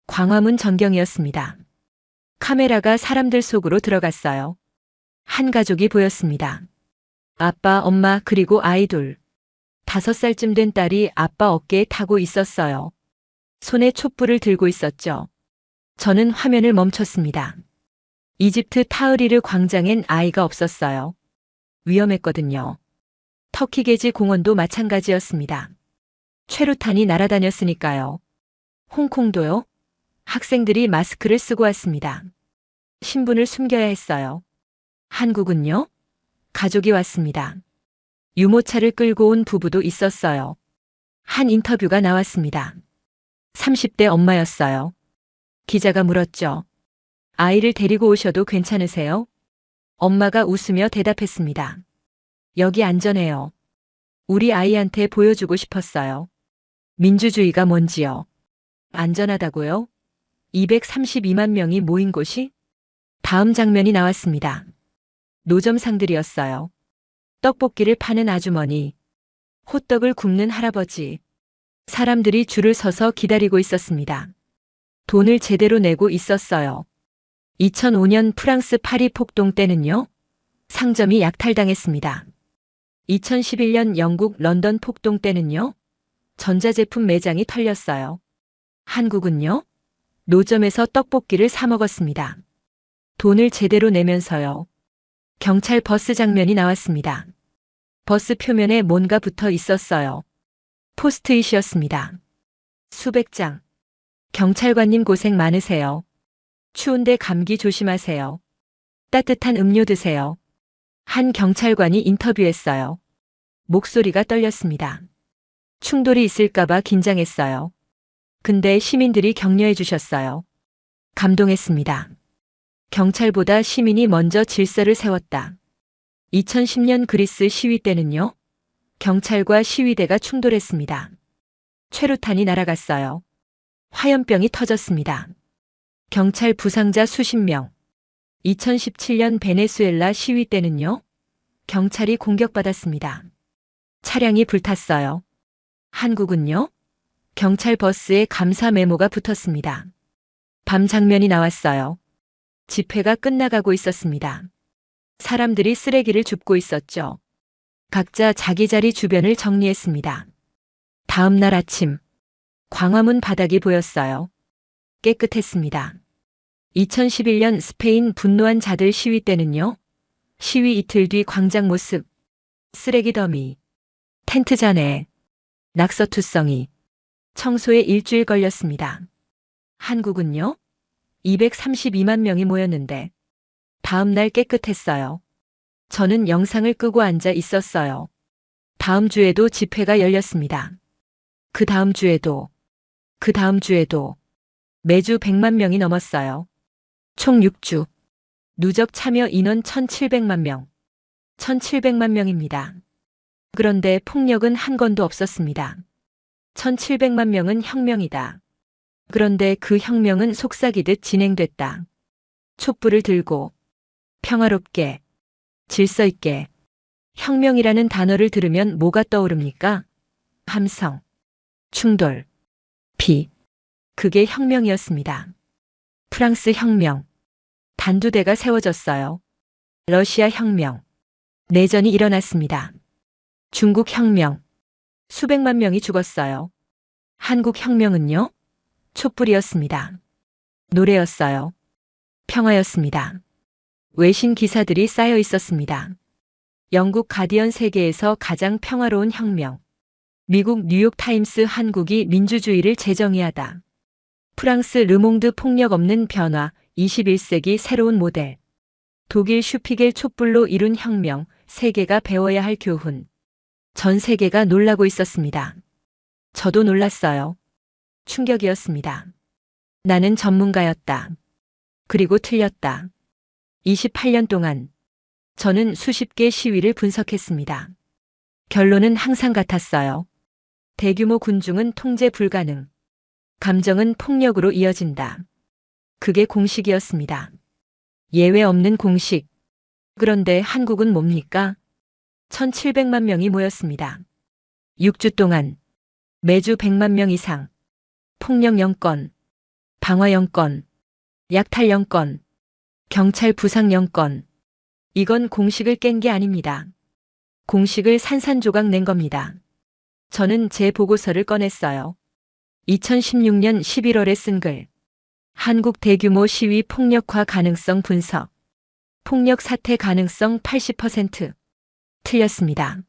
광화문 전경이었습니다. 카메라가 사람들 속으로 들어갔어요. 한 가족이 보였습니다. 아빠, 엄마, 그리고 아이 둘. 5살쯤 된 딸이 아빠 어깨에 타고 있었어요. 손에 촛불을 들고 있었죠. 저는 화면을 멈췄습니다. 이집트 타흐리르 광장엔 아이가 없었어요. 위험했거든요. 터키 게지 공원도 마찬가지였습니다. 최루탄이 날아다녔으니까요. 홍콩도요? 학생들이 마스크를 쓰고 왔습니다. 신분을 숨겨야 했어요. 한국은요? 가족이 왔습니다. 유모차를 끌고 온 부부도 있었어요. 한 인터뷰가 나왔습니다. 30대 엄마였어요. 기자가 물었죠. 아이를 데리고 오셔도 괜찮으세요? 엄마가 웃으며 대답했습니다. 여기 안전해요. 우리 아이한테 보여주고 싶었어요. 민주주의가 뭔지요. 안전하다고요? 232만 명이 모인 곳이? 다음 장면이 나왔습니다. 노점상들이었어요. 떡볶이를 파는 아주머니, 호떡을 굽는 할아버지. 사람들이 줄을 서서 기다리고 있었습니다. 돈을 제대로 내고 있었어요. 2005년 프랑스 파리 폭동 때는요. 상점이 약탈당했습니다. 2011년 영국 런던 폭동 때는요. 전자제품 매장이 털렸어요. 한국은요. 노점에서 떡볶이를 사 먹었습니다. 돈을 제대로 내면서요. 경찰 버스 장면이 나왔습니다. 버스 표면에 뭔가 붙어 있었어요. 포스트잇이었습니다. 수백 장. 경찰관님 고생 많으세요. 추운데 감기 조심하세요. 따뜻한 음료 드세요. 한 경찰관이 인터뷰했어요. 목소리가 떨렸습니다. 충돌이 있을까봐 긴장했어요. 근데 시민들이 격려해 주셨어요. 감동했습니다. 경찰보다 시민이 먼저 질서를 세웠다. 2010년 그리스 시위 때는요. 경찰과 시위대가 충돌했습니다. 최루탄이 날아갔어요. 화염병이 터졌습니다. 경찰 부상자 수십 명. 2017년 베네수엘라 시위 때는요. 경찰이 공격받았습니다. 차량이 불탔어요. 한국은요. 경찰 버스에 감사 메모가 붙었습니다. 밤 장면이 나왔어요. 집회가 끝나가고 있었습니다. 사람들이 쓰레기를 줍고 있었죠. 각자 자기 자리 주변을 정리했습니다. 다음 날 아침, 광화문 바닥이 보였어요. 깨끗했습니다. 2011년 스페인 분노한 자들 시위 때는요. 시위 이틀 뒤 광장 모습, 쓰레기 더미, 텐트 잔해, 낙서투성이, 청소에 일주일 걸렸습니다. 한국은요. 232만 명이 모였는데 다음 날 깨끗했어요. 저는 영상을 끄고 앉아 있었어요. 다음 주에도 집회가 열렸습니다. 그 다음 주에도, 그 다음 주에도 매주 100만 명이 넘었어요. 총 6주. 누적 참여 인원 1,700만 명. 1,700만 명입니다. 그런데 폭력은 한 건도 없었습니다. 1,700만 명은 혁명이다. 그런데 그 혁명은 속삭이듯 진행됐다. 촛불을 들고 평화롭게 질서 있게. 혁명이라는 단어를 들으면 뭐가 떠오릅니까? 함성, 충돌, 비. 그게 혁명이었습니다. 프랑스 혁명. 단두대가 세워졌어요. 러시아 혁명. 내전이 일어났습니다. 중국 혁명. 수백만 명이 죽었어요. 한국 혁명은요? 촛불이었습니다. 노래였어요. 평화였습니다. 외신 기사들이 쌓여 있었습니다. 영국 가디언 세계에서 가장 평화로운 혁명. 미국 뉴욕타임스 한국이 민주주의를 재정의하다. 프랑스 르몽드 폭력 없는 변화 21세기 새로운 모델. 독일 슈피겔 촛불로 이룬 혁명, 세계가 배워야 할 교훈. 전 세계가 놀라고 있었습니다. 저도 놀랐어요. 충격이었습니다. 나는 전문가였다. 그리고 틀렸다. 28년 동안 저는 수십 개 시위를 분석했습니다. 결론은 항상 같았어요. 대규모 군중은 통제 불가능. 감정은 폭력으로 이어진다. 그게 공식이었습니다. 예외 없는 공식. 그런데 한국은 뭡니까? 1,700만 명이 모였습니다. 6주 동안 매주 100만 명 이상. 폭력 0건, 방화 0건, 약탈 0건, 경찰 부상 0건. 이건 공식을 깬 게 아닙니다. 공식을 산산조각 낸 겁니다. 저는 제 보고서를 꺼냈어요. 2016년 11월에 쓴 글. 한국 대규모 시위 폭력화 가능성 분석. 폭력 사태 가능성 80%. 틀렸습니다.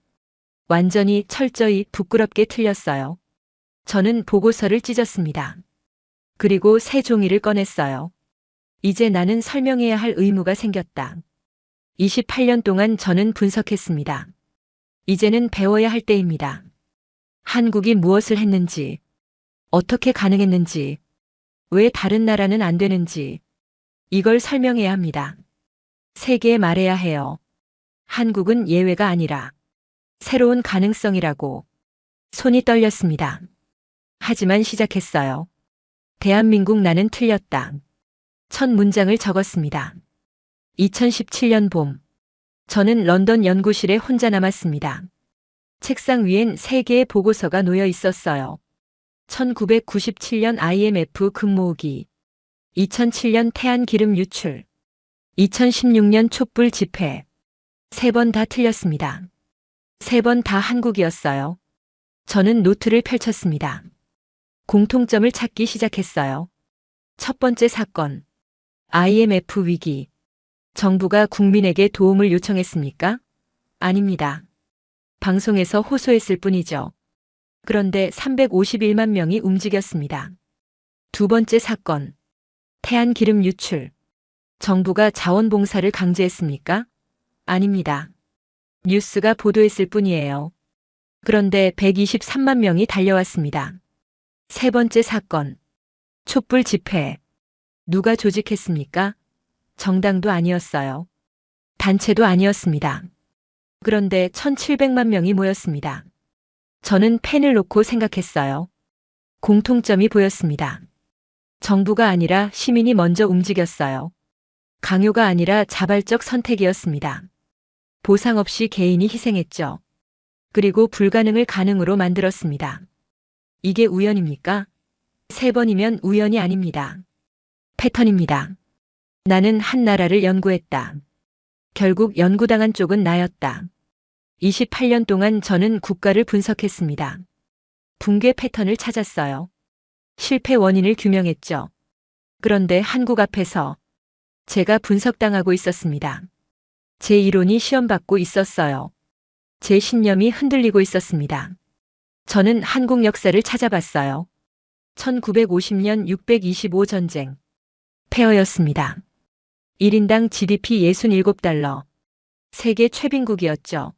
완전히 철저히 부끄럽게 틀렸어요. 저는 보고서를 찢었습니다. 그리고 새 종이를 꺼냈어요. 이제 나는 설명해야 할 의무가 생겼다. 28년 동안 저는 분석했습니다. 이제는 배워야 할 때입니다. 한국이 무엇을 했는지, 어떻게 가능했는지, 왜 다른 나라는 안 되는지, 이걸 설명해야 합니다. 세계에 말해야 해요. 한국은 예외가 아니라 새로운 가능성이라고. 손이 떨렸습니다. 하지만 시작했어요. 대한민국 나는 틀렸다. 첫 문장을 적었습니다. 2017년 봄. 저는 런던 연구실에 혼자 남았습니다. 책상 위엔 3개의 보고서가 놓여 있었어요. 1997년 IMF 금모으기, 2007년 태안기름 유출, 2016년 촛불 집회. 3번 다 틀렸습니다. 3번 다 한국이었어요. 저는 노트를 펼쳤습니다. 공통점을 찾기 시작했어요. 첫 번째 사건. IMF 위기. 정부가 국민에게 도움을 요청했습니까? 아닙니다. 방송에서 호소했을 뿐이죠. 그런데 351만 명이 움직였습니다. 두 번째 사건. 태안기름 유출. 정부가 자원봉사를 강제했습니까? 아닙니다. 뉴스가 보도했을 뿐이에요. 그런데 123만 명이 달려왔습니다. 세 번째 사건. 촛불 집회. 누가 조직했습니까? 정당도 아니었어요. 단체도 아니었습니다. 그런데 1700만 명이 모였습니다. 저는 펜을 놓고 생각했어요. 공통점이 보였습니다. 정부가 아니라 시민이 먼저 움직였어요. 강요가 아니라 자발적 선택이었습니다. 보상 없이 개인이 희생했죠. 그리고 불가능을 가능으로 만들었습니다. 이게 우연입니까? 3번이면 우연이 아닙니다. 패턴입니다. 나는 한 나라를 연구했다. 결국 연구당한 쪽은 나였다. 28년 동안 저는 국가를 분석했습니다. 붕괴 패턴을 찾았어요. 실패 원인을 규명했죠. 그런데 한국 앞에서 제가 분석당하고 있었습니다. 제 이론이 시험받고 있었어요. 제 신념이 흔들리고 있었습니다. 저는 한국 역사를 찾아봤어요. 1950년 625 전쟁. 폐허였습니다. 1인당 GDP 67달러. 세계 최빈국이었죠.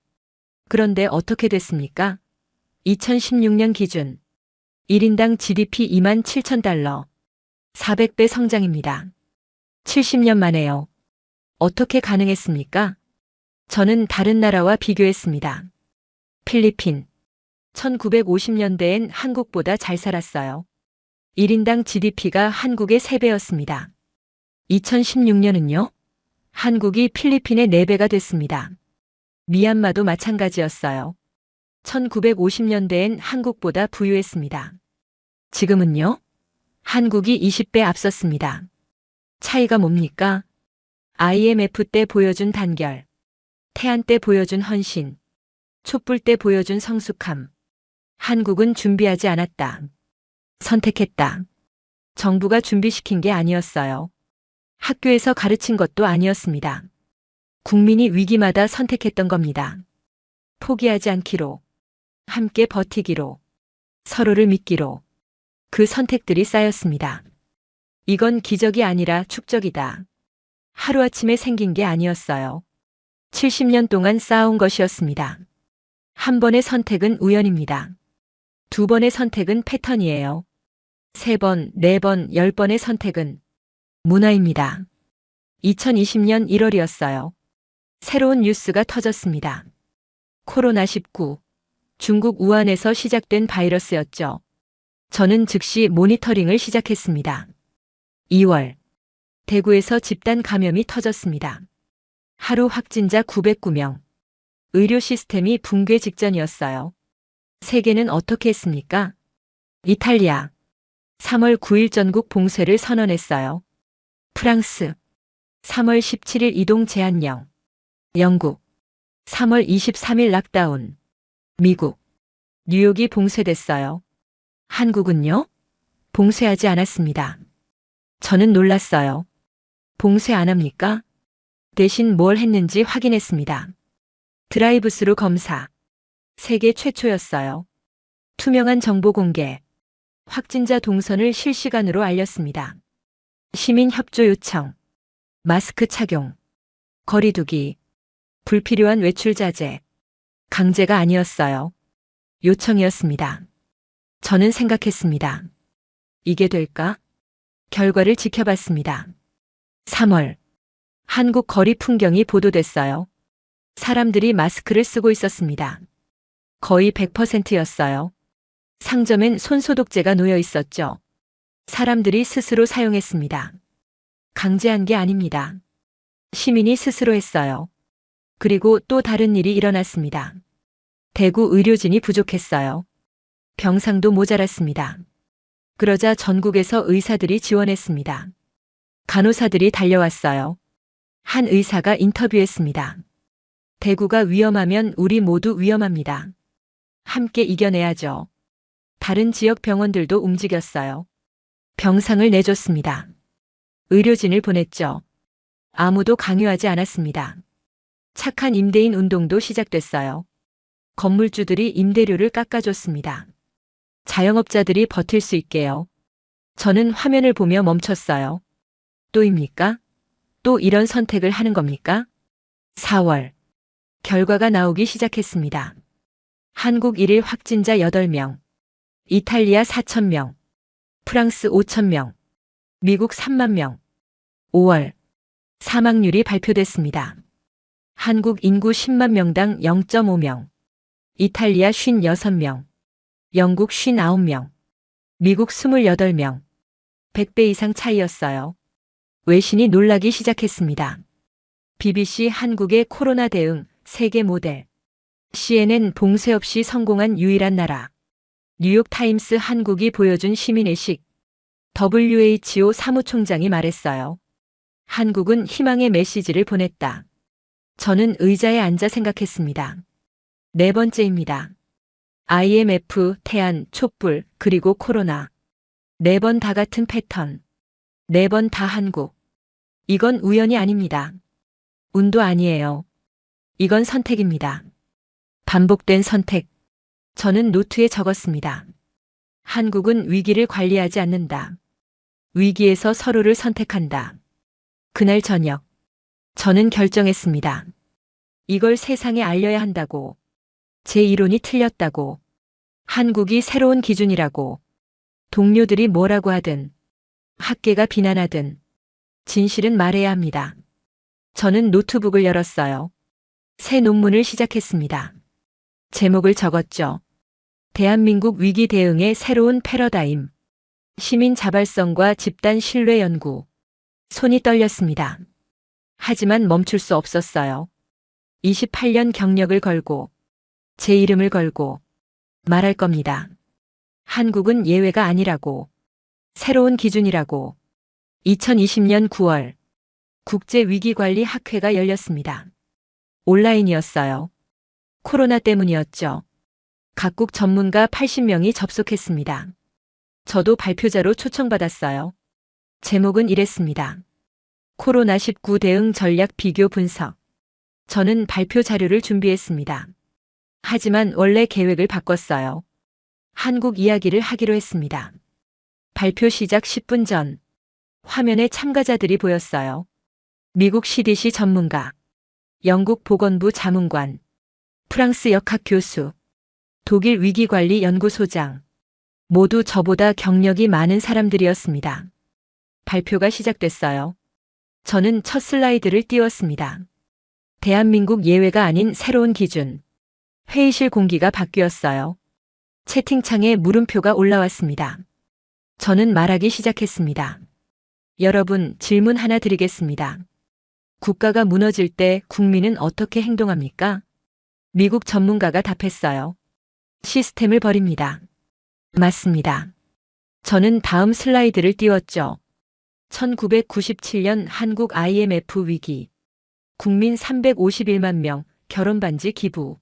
그런데 어떻게 됐습니까? 2016년 기준 1인당 GDP 27,000달러. 400배 성장입니다. 70년 만에요. 어떻게 가능했습니까? 저는 다른 나라와 비교했습니다. 필리핀. 1950년대엔 한국보다 잘 살았어요. 1인당 GDP가 한국의 3배였습니다. 2016년은요? 한국이 필리핀의 4배가 됐습니다. 미얀마도 마찬가지였어요. 1950년대엔 한국보다 부유했습니다. 지금은요? 한국이 20배 앞섰습니다. 차이가 뭡니까? IMF 때 보여준 단결, 태안 때 보여준 헌신, 촛불 때 보여준 성숙함. 한국은 준비하지 않았다. 선택했다. 정부가 준비시킨 게 아니었어요. 학교에서 가르친 것도 아니었습니다. 국민이 위기마다 선택했던 겁니다. 포기하지 않기로, 함께 버티기로, 서로를 믿기로. 그 선택들이 쌓였습니다. 이건 기적이 아니라 축적이다. 하루아침에 생긴 게 아니었어요. 70년 동안 쌓아온 것이었습니다. 한 번의 선택은 우연입니다. 두 번의 선택은 패턴이에요. 3번, 4번, 10번의 선택은 문화입니다. 2020년 1월이었어요. 새로운 뉴스가 터졌습니다. 코로나19. 중국 우한에서 시작된 바이러스였죠. 저는 즉시 모니터링을 시작했습니다. 2월. 대구에서 집단 감염이 터졌습니다. 하루 확진자 909명. 의료 시스템이 붕괴 직전이었어요. 세계는 어떻게 했습니까? 이탈리아. 3월 9일 전국 봉쇄를 선언했어요. 프랑스. 3월 17일 이동 제한령. 영국. 3월 23일 락다운. 미국. 뉴욕이 봉쇄됐어요. 한국은요? 봉쇄하지 않았습니다. 저는 놀랐어요. 봉쇄 안 합니까? 대신 뭘 했는지 확인했습니다. 드라이브스루 검사. 세계 최초였어요. 투명한 정보 공개. 확진자 동선을 실시간으로 알렸습니다. 시민 협조 요청. 마스크 착용. 거리 두기. 불필요한 외출 자제. 강제가 아니었어요. 요청이었습니다. 저는 생각했습니다. 이게 될까? 결과를 지켜봤습니다. 3월. 한국 거리 풍경이 보도됐어요. 사람들이 마스크를 쓰고 있었습니다. 거의 100%였어요. 상점엔 손소독제가 놓여 있었죠. 사람들이 스스로 사용했습니다. 강제한 게 아닙니다. 시민이 스스로 했어요. 그리고 또 다른 일이 일어났습니다. 대구 의료진이 부족했어요. 병상도 모자랐습니다. 그러자 전국에서 의사들이 지원했습니다. 간호사들이 달려왔어요. 한 의사가 인터뷰했습니다. 대구가 위험하면 우리 모두 위험합니다. 함께 이겨내야죠. 다른 지역 병원들도 움직였어요. 병상을 내줬습니다. 의료진을 보냈죠. 아무도 강요하지 않았습니다. 착한 임대인 운동도 시작됐어요. 건물주들이 임대료를 깎아줬습니다. 자영업자들이 버틸 수 있게요. 저는 화면을 보며 멈췄어요. 또입니까? 또 이런 선택을 하는 겁니까? 4월. 결과가 나오기 시작했습니다. 한국 1일 확진자 8명, 이탈리아 4,000명, 프랑스 5,000명, 미국 3만 명. 5월. 사망률이 발표됐습니다. 한국 인구 10만 명당 0.5명, 이탈리아 56명, 영국 59명, 미국 28명. 100배 이상 차이였어요. 외신이 놀라기 시작했습니다. BBC 한국의 코로나 대응 세계 모델, CNN 봉쇄 없이 성공한 유일한 나라, 뉴욕타임스 한국이 보여준 시민의식, WHO 사무총장이 말했어요. 한국은 희망의 메시지를 보냈다. 저는 의자에 앉아 생각했습니다. 네 번째입니다. IMF, 태안, 촛불, 그리고 코로나. 네 번 다 같은 패턴. 네 번 다 한국. 이건 우연이 아닙니다. 운도 아니에요. 이건 선택입니다. 반복된 선택. 저는 노트에 적었습니다. 한국은 위기를 관리하지 않는다. 위기에서 서로를 선택한다. 그날 저녁, 저는 결정했습니다. 이걸 세상에 알려야 한다고. 제 이론이 틀렸다고. 한국이 새로운 기준이라고. 동료들이 뭐라고 하든, 학계가 비난하든, 진실은 말해야 합니다. 저는 노트북을 열었어요. 새 논문을 시작했습니다. 제목을 적었죠. 대한민국 위기 대응의 새로운 패러다임. 시민 자발성과 집단 신뢰 연구. 손이 떨렸습니다. 하지만 멈출 수 없었어요. 28년 경력을 걸고, 제 이름을 걸고, 말할 겁니다. 한국은 예외가 아니라고. 새로운 기준이라고. 2020년 9월, 국제위기관리 학회가 열렸습니다. 온라인이었어요. 코로나 때문이었죠. 각국 전문가 80명이 접속했습니다. 저도 발표자로 초청받았어요. 제목은 이랬습니다. 코로나19 대응 전략 비교 분석. 저는 발표 자료를 준비했습니다. 하지만 원래 계획을 바꿨어요. 한국 이야기를 하기로 했습니다. 발표 시작 10분 전, 화면에 참가자들이 보였어요. 미국 CDC 전문가, 영국 보건부 자문관, 프랑스 역학 교수, 독일 위기관리 연구소장, 모두 저보다 경력이 많은 사람들이었습니다. 발표가 시작됐어요. 저는 첫 슬라이드를 띄웠습니다. 대한민국 예외가 아닌 새로운 기준. 회의실 공기가 바뀌었어요. 채팅창에 물음표가 올라왔습니다. 저는 말하기 시작했습니다. 여러분, 질문 하나 드리겠습니다. 국가가 무너질 때 국민은 어떻게 행동합니까? 미국 전문가가 답했어요. 시스템을 버립니다. 맞습니다. 저는 다음 슬라이드를 띄웠죠. 1997년 한국 IMF 위기. 국민 351만 명 결혼 반지 기부.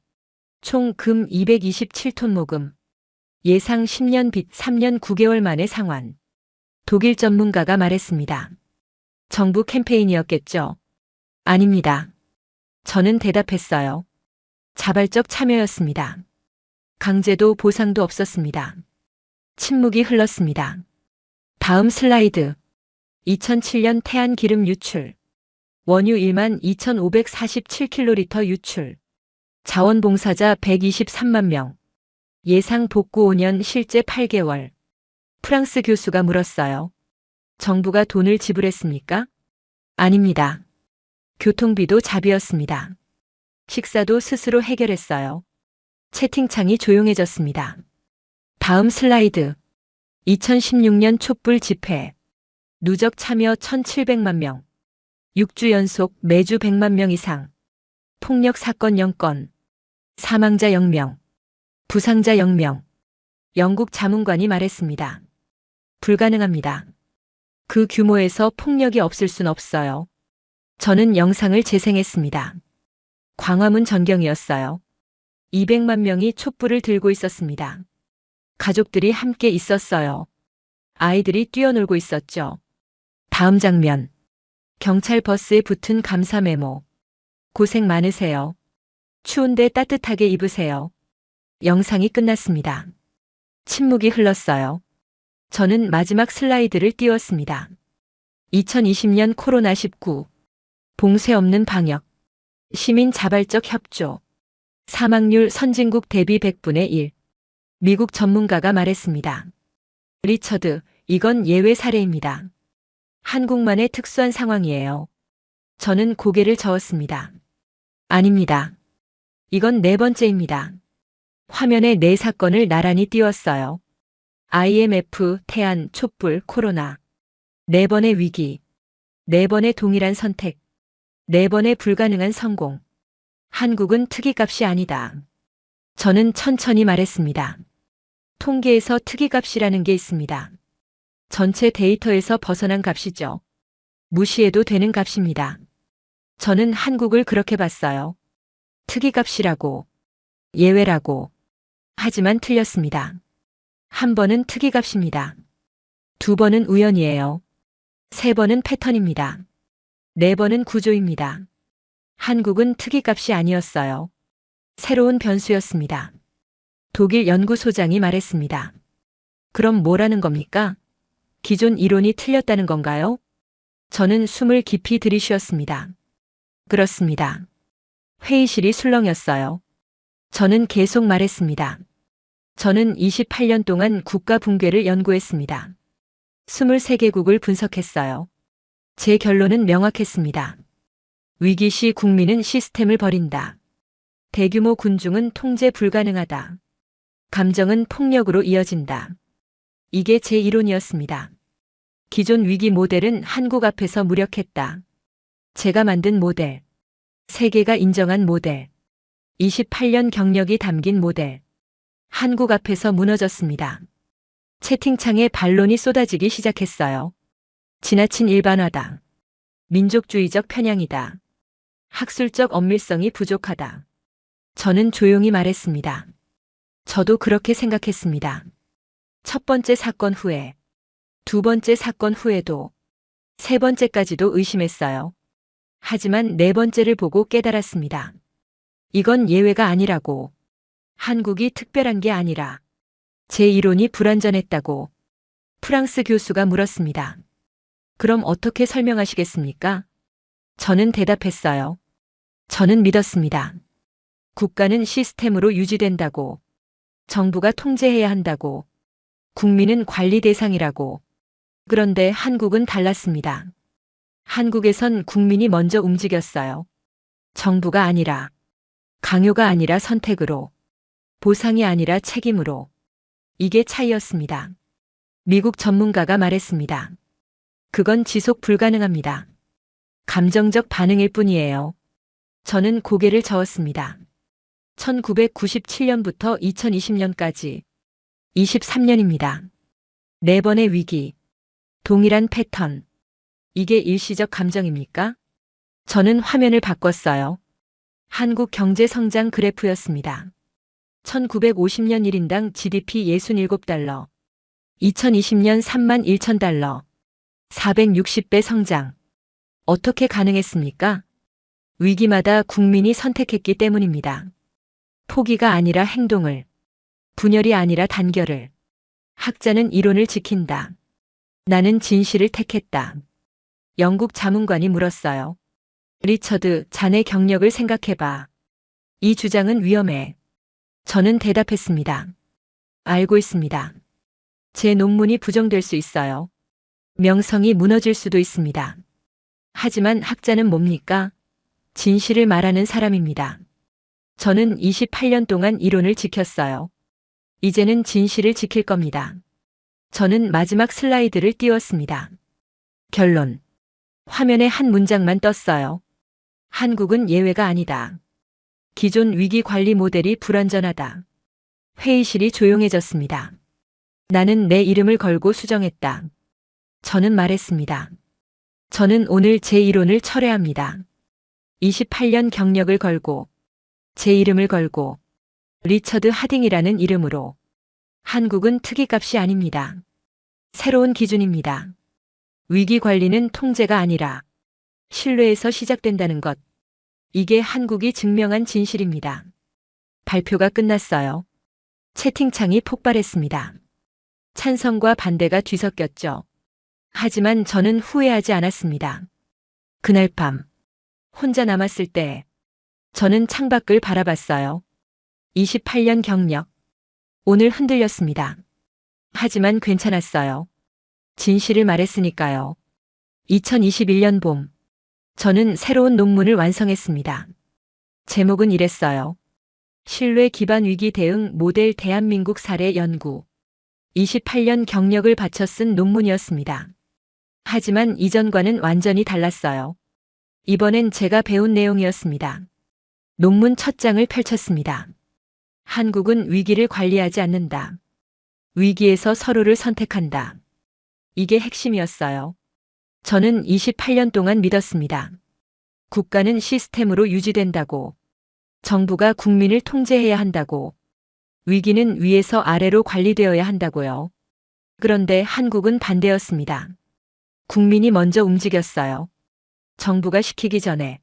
총 금 227톤 모금. 예상 10년 빚 3년 9개월 만의 상환. 독일 전문가가 말했습니다. 정부 캠페인이었겠죠? 아닙니다. 저는 대답했어요. 자발적 참여였습니다. 강제도 보상도 없었습니다. 침묵이 흘렀습니다. 다음 슬라이드. 2007년 태안 기름 유출. 원유 1만 2,547kl 유출. 자원봉사자 123만 명. 예상 복구 5년 실제 8개월. 프랑스 교수가 물었어요. 정부가 돈을 지불했습니까? 아닙니다. 교통비도 자비였습니다. 식사도 스스로 해결했어요. 채팅창이 조용해졌습니다. 다음 슬라이드. 2016년 촛불 집회. 누적 참여 1,700만 명. 6주 연속 매주 100만 명 이상. 폭력 사건 0건. 사망자 0명. 부상자 0명. 영국 자문관이 말했습니다. 불가능합니다. 그 규모에서 폭력이 없을 순 없어요. 저는 영상을 재생했습니다. 광화문 전경이었어요. 200만 명이 촛불을 들고 있었습니다. 가족들이 함께 있었어요. 아이들이 뛰어놀고 있었죠. 다음 장면. 경찰 버스에 붙은 감사 메모. 고생 많으세요. 추운데 따뜻하게 입으세요. 영상이 끝났습니다. 침묵이 흘렀어요. 저는 마지막 슬라이드를 띄웠습니다. 2020년 코로나19. 봉쇄 없는 방역. 시민 자발적 협조. 사망률 선진국 대비 100분의 1. 미국 전문가가 말했습니다. 리처드, 이건 예외 사례입니다. 한국만의 특수한 상황이에요. 저는 고개를 저었습니다. 아닙니다. 이건 네 번째입니다. 화면에 네 사건을 나란히 띄웠어요. IMF, 태안, 촛불, 코로나. 네 번의 위기. 네 번의 동일한 선택. 네 번의 불가능한 성공. 한국은 특이값이 아니다. 저는 천천히 말했습니다. 통계에서 특이값이라는 게 있습니다. 전체 데이터에서 벗어난 값이죠. 무시해도 되는 값입니다. 저는 한국을 그렇게 봤어요. 특이값이라고, 예외라고. 하지만 틀렸습니다. 한 번은 특이값입니다. 두 번은 우연이에요. 세 번은 패턴입니다. 네 번은 구조입니다. 한국은 특이값이 아니었어요. 새로운 변수였습니다. 독일 연구소장이 말했습니다. 그럼 뭐라는 겁니까? 기존 이론이 틀렸다는 건가요? 저는 숨을 깊이 들이쉬었습니다. 그렇습니다. 회의실이 술렁였어요. 저는 계속 말했습니다. 저는 28년 동안 국가 붕괴를 연구했습니다. 23개국을 분석했어요. 제 결론은 명확했습니다. 위기 시 국민은 시스템을 버린다. 대규모 군중은 통제 불가능하다. 감정은 폭력으로 이어진다. 이게 제 이론이었습니다. 기존 위기 모델은 한국 앞에서 무력했다. 제가 만든 모델. 세계가 인정한 모델. 28년 경력이 담긴 모델. 한국 앞에서 무너졌습니다. 채팅창에 반론이 쏟아지기 시작했어요. 지나친 일반화다. 민족주의적 편향이다. 학술적 엄밀성이 부족하다. 저는 조용히 말했습니다. 저도 그렇게 생각했습니다. 첫 번째 사건 후에, 두 번째 사건 후에도, 세 번째까지도 의심했어요. 하지만 네 번째를 보고 깨달았습니다. 이건 예외가 아니라고. 한국이 특별한 게 아니라 제 이론이 불완전했다고 프랑스 교수가 물었습니다. 그럼 어떻게 설명하시겠습니까? 저는 대답했어요. 저는 믿었습니다. 국가는 시스템으로 유지된다고. 정부가 통제해야 한다고. 국민은 관리 대상이라고. 그런데 한국은 달랐습니다. 한국에선 국민이 먼저 움직였어요. 정부가 아니라, 강요가 아니라 선택으로, 보상이 아니라 책임으로. 이게 차이였습니다. 미국 전문가가 말했습니다. 그건 지속 불가능합니다. 감정적 반응일 뿐이에요. 저는 고개를 저었습니다. 1997년부터 2020년까지 23년입니다. 네 번의 위기. 동일한 패턴. 이게 일시적 감정입니까? 저는 화면을 바꿨어요. 한국 경제 성장 그래프였습니다. 1950년 1인당 GDP 67달러. 2020년 3만 1천 달러. 460배 성장. 어떻게 가능했습니까? 위기마다 국민이 선택했기 때문입니다. 포기가 아니라 행동을. 분열이 아니라 단결을. 학자는 이론을 지킨다. 나는 진실을 택했다. 영국 자문관이 물었어요. 리처드, 자네 경력을 생각해봐. 이 주장은 위험해. 저는 대답했습니다. 알고 있습니다. 제 논문이 부정될 수 있어요. 명성이 무너질 수도 있습니다. 하지만 학자는 뭡니까? 진실을 말하는 사람입니다. 저는 28년 동안 이론을 지켰어요. 이제는 진실을 지킬 겁니다. 저는 마지막 슬라이드를 띄웠습니다. 결론. 화면에 한 문장만 떴어요. 한국은 예외가 아니다. 기존 위기 관리 모델이 불완전하다. 회의실이 조용해졌습니다. 나는 내 이름을 걸고 수정했다. 저는 말했습니다. 저는 오늘 제 이론을 철회합니다. 28년 경력을 걸고 제 이름을 걸고 리처드 하딩이라는 이름으로 한국은 특이값이 아닙니다. 새로운 기준입니다. 위기 관리는 통제가 아니라 신뢰에서 시작된다는 것. 이게 한국이 증명한 진실입니다. 발표가 끝났어요. 채팅창이 폭발했습니다. 찬성과 반대가 뒤섞였죠. 하지만 저는 후회하지 않았습니다. 그날 밤 혼자 남았을 때 저는 창밖을 바라봤어요. 28년 경력. 오늘 흔들렸습니다. 하지만 괜찮았어요. 진실을 말했으니까요. 2021년 봄. 저는 새로운 논문을 완성했습니다. 제목은 이랬어요. 신뢰 기반 위기 대응 모델 대한민국 사례 연구. 28년 경력을 바쳐 쓴 논문이었습니다. 하지만 이전과는 완전히 달랐어요. 이번엔 제가 배운 내용이었습니다. 논문 첫 장을 펼쳤습니다. 한국은 위기를 관리하지 않는다. 위기에서 서로를 선택한다. 이게 핵심이었어요. 저는 28년 동안 믿었습니다. 국가는 시스템으로 유지된다고. 정부가 국민을 통제해야 한다고. 위기는 위에서 아래로 관리되어야 한다고요. 그런데 한국은 반대였습니다. 국민이 먼저 움직였어요. 정부가 시키기 전에.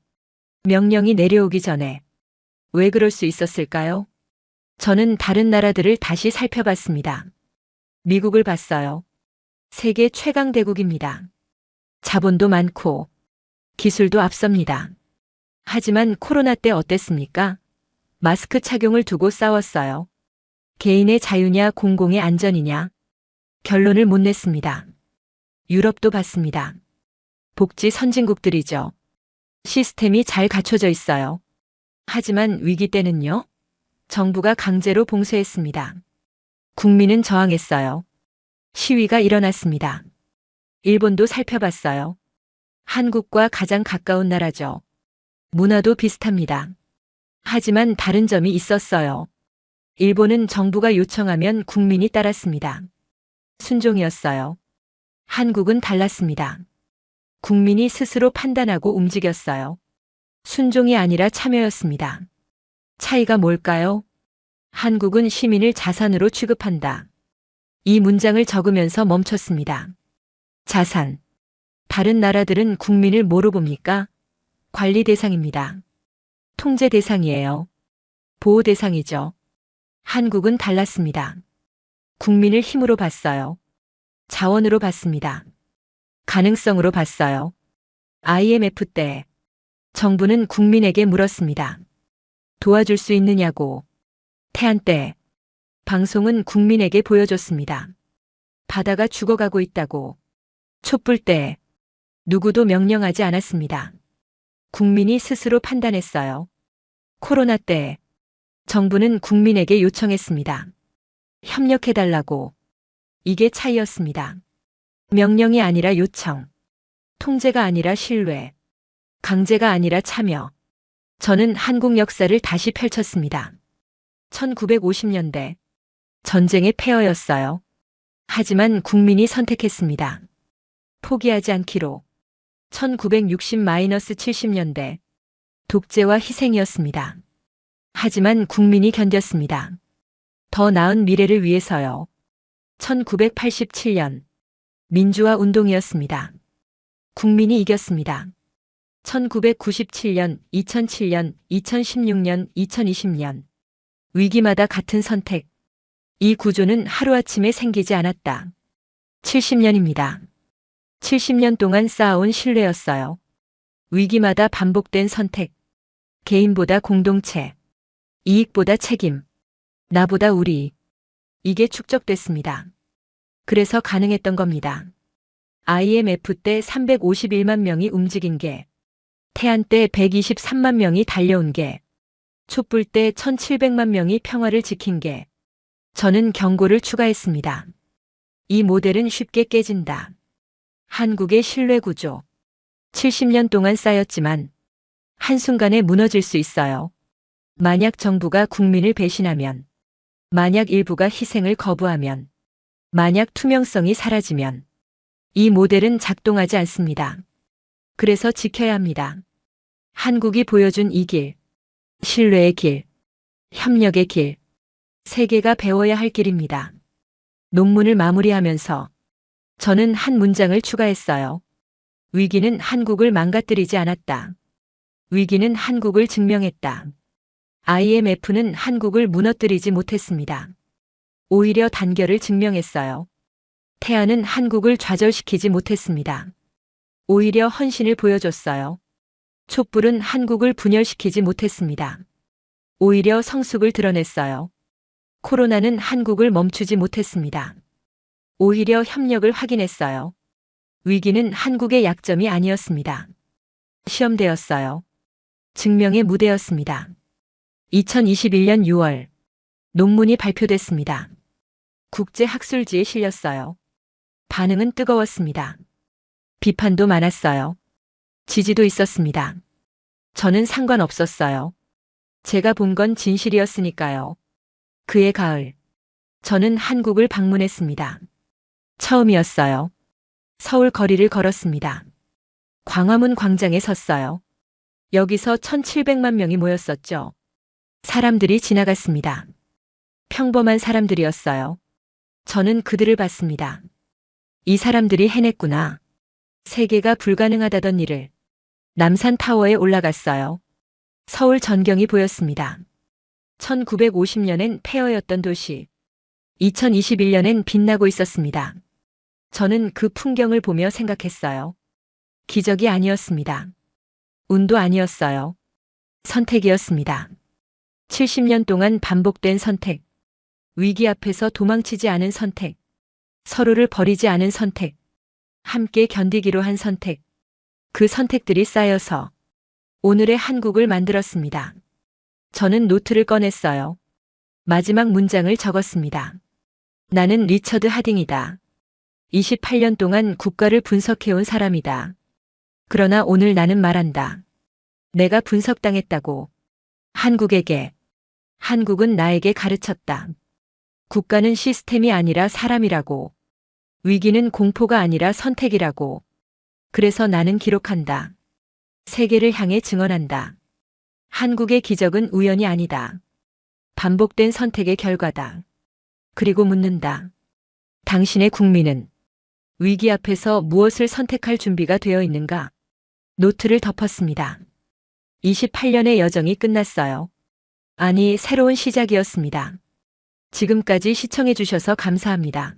명령이 내려오기 전에. 왜 그럴 수 있었을까요? 저는 다른 나라들을 다시 살펴봤습니다. 미국을 봤어요. 세계 최강 대국입니다. 자본도 많고 기술도 앞섭니다. 하지만 코로나 때 어땠습니까? 마스크 착용을 두고 싸웠어요. 개인의 자유냐 공공의 안전이냐? 결론을 못 냈습니다. 유럽도 봤습니다. 복지 선진국들이죠. 시스템이 잘 갖춰져 있어요. 하지만 위기 때는요? 정부가 강제로 봉쇄했습니다. 국민은 저항했어요. 시위가 일어났습니다. 일본도 살펴봤어요. 한국과 가장 가까운 나라죠. 문화도 비슷합니다. 하지만 다른 점이 있었어요. 일본은 정부가 요청하면 국민이 따랐습니다. 순종이었어요. 한국은 달랐습니다. 국민이 스스로 판단하고 움직였어요. 순종이 아니라 참여였습니다. 차이가 뭘까요? 한국은 시민을 자산으로 취급한다. 이 문장을 적으면서 멈췄습니다. 자산. 다른 나라들은 국민을 뭐로 봅니까? 관리 대상입니다. 통제 대상이에요. 보호 대상이죠. 한국은 달랐습니다. 국민을 힘으로 봤어요. 자원으로 봤습니다. 가능성으로 봤어요. IMF 때 정부는 국민에게 물었습니다. 도와줄 수 있느냐고. 태안 때 방송은 국민에게 보여줬습니다. 바다가 죽어가고 있다고. 촛불 때 누구도 명령하지 않았습니다. 국민이 스스로 판단했어요. 코로나 때 정부는 국민에게 요청했습니다. 협력해달라고. 이게 차이였습니다. 명령이 아니라 요청. 통제가 아니라 신뢰. 강제가 아니라 참여. 저는 한국 역사를 다시 펼쳤습니다. 1950년대. 전쟁의 폐허였어요. 하지만 국민이 선택했습니다. 포기하지 않기로. 1960-70년대. 독재와 희생이었습니다. 하지만 국민이 견뎠습니다. 더 나은 미래를 위해서요. 1987년. 민주화 운동이었습니다. 국민이 이겼습니다. 1997년, 2007년, 2016년, 2020년. 위기마다 같은 선택. 이 구조는 하루아침에 생기지 않았다. 70년입니다. 70년 동안 쌓아온 신뢰였어요. 위기마다 반복된 선택. 개인보다 공동체. 이익보다 책임. 나보다 우리. 이게 축적됐습니다. 그래서 가능했던 겁니다. IMF 때 351만 명이 움직인 게, 태안 때 123만 명이 달려온 게, 촛불 때 1700만 명이 평화를 지킨 게, 저는 경고를 추가했습니다. 이 모델은 쉽게 깨진다. 한국의 신뢰 구조. 70년 동안 쌓였지만 한순간에 무너질 수 있어요. 만약 정부가 국민을 배신하면, 만약 일부가 희생을 거부하면, 만약 투명성이 사라지면, 이 모델은 작동하지 않습니다. 그래서 지켜야 합니다. 한국이 보여준 이 길, 신뢰의 길, 협력의 길, 세계가 배워야 할 길입니다. 논문을 마무리하면서 저는 한 문장을 추가했어요. 위기는 한국을 망가뜨리지 않았다. 위기는 한국을 증명했다. IMF는 한국을 무너뜨리지 못했습니다. 오히려 단결을 증명했어요. 태아는 한국을 좌절시키지 못했습니다. 오히려 헌신을 보여줬어요. 촛불은 한국을 분열시키지 못했습니다. 오히려 성숙을 드러냈어요. 코로나는 한국을 멈추지 못했습니다. 오히려 협력을 확인했어요. 위기는 한국의 약점이 아니었습니다. 시험대였어요. 증명의 무대였습니다. 2021년 6월 논문이 발표됐습니다. 국제학술지에 실렸어요. 반응은 뜨거웠습니다. 비판도 많았어요. 지지도 있었습니다. 저는 상관없었어요. 제가 본 건 진실이었으니까요. 그해 가을, 저는 한국을 방문했습니다. 처음이었어요. 서울 거리를 걸었습니다. 광화문 광장에 섰어요. 여기서 1700만 명이 모였었죠. 사람들이 지나갔습니다. 평범한 사람들이었어요. 저는 그들을 봤습니다. 이 사람들이 해냈구나. 세계가 불가능하다던 일을. 남산타워에 올라갔어요. 서울 전경이 보였습니다. 1950년엔 폐허였던 도시. 2021년엔 빛나고 있었습니다. 저는 그 풍경을 보며 생각했어요. 기적이 아니었습니다. 운도 아니었어요. 선택이었습니다. 70년 동안 반복된 선택. 위기 앞에서 도망치지 않은 선택. 서로를 버리지 않은 선택. 함께 견디기로 한 선택. 그 선택들이 쌓여서 오늘의 한국을 만들었습니다. 저는 노트를 꺼냈어요. 마지막 문장을 적었습니다. 나는 리처드 하딩이다. 28년 동안 국가를 분석해온 사람이다. 그러나 오늘 나는 말한다. 내가 분석당했다고. 한국에게. 한국은 나에게 가르쳤다. 국가는 시스템이 아니라 사람이라고. 위기는 공포가 아니라 선택이라고. 그래서 나는 기록한다. 세계를 향해 증언한다. 한국의 기적은 우연이 아니다. 반복된 선택의 결과다. 그리고 묻는다. 당신의 국민은 위기 앞에서 무엇을 선택할 준비가 되어 있는가? 노트를 덮었습니다. 28년의 여정이 끝났어요. 아니, 새로운 시작이었습니다. 지금까지 시청해 주셔서 감사합니다.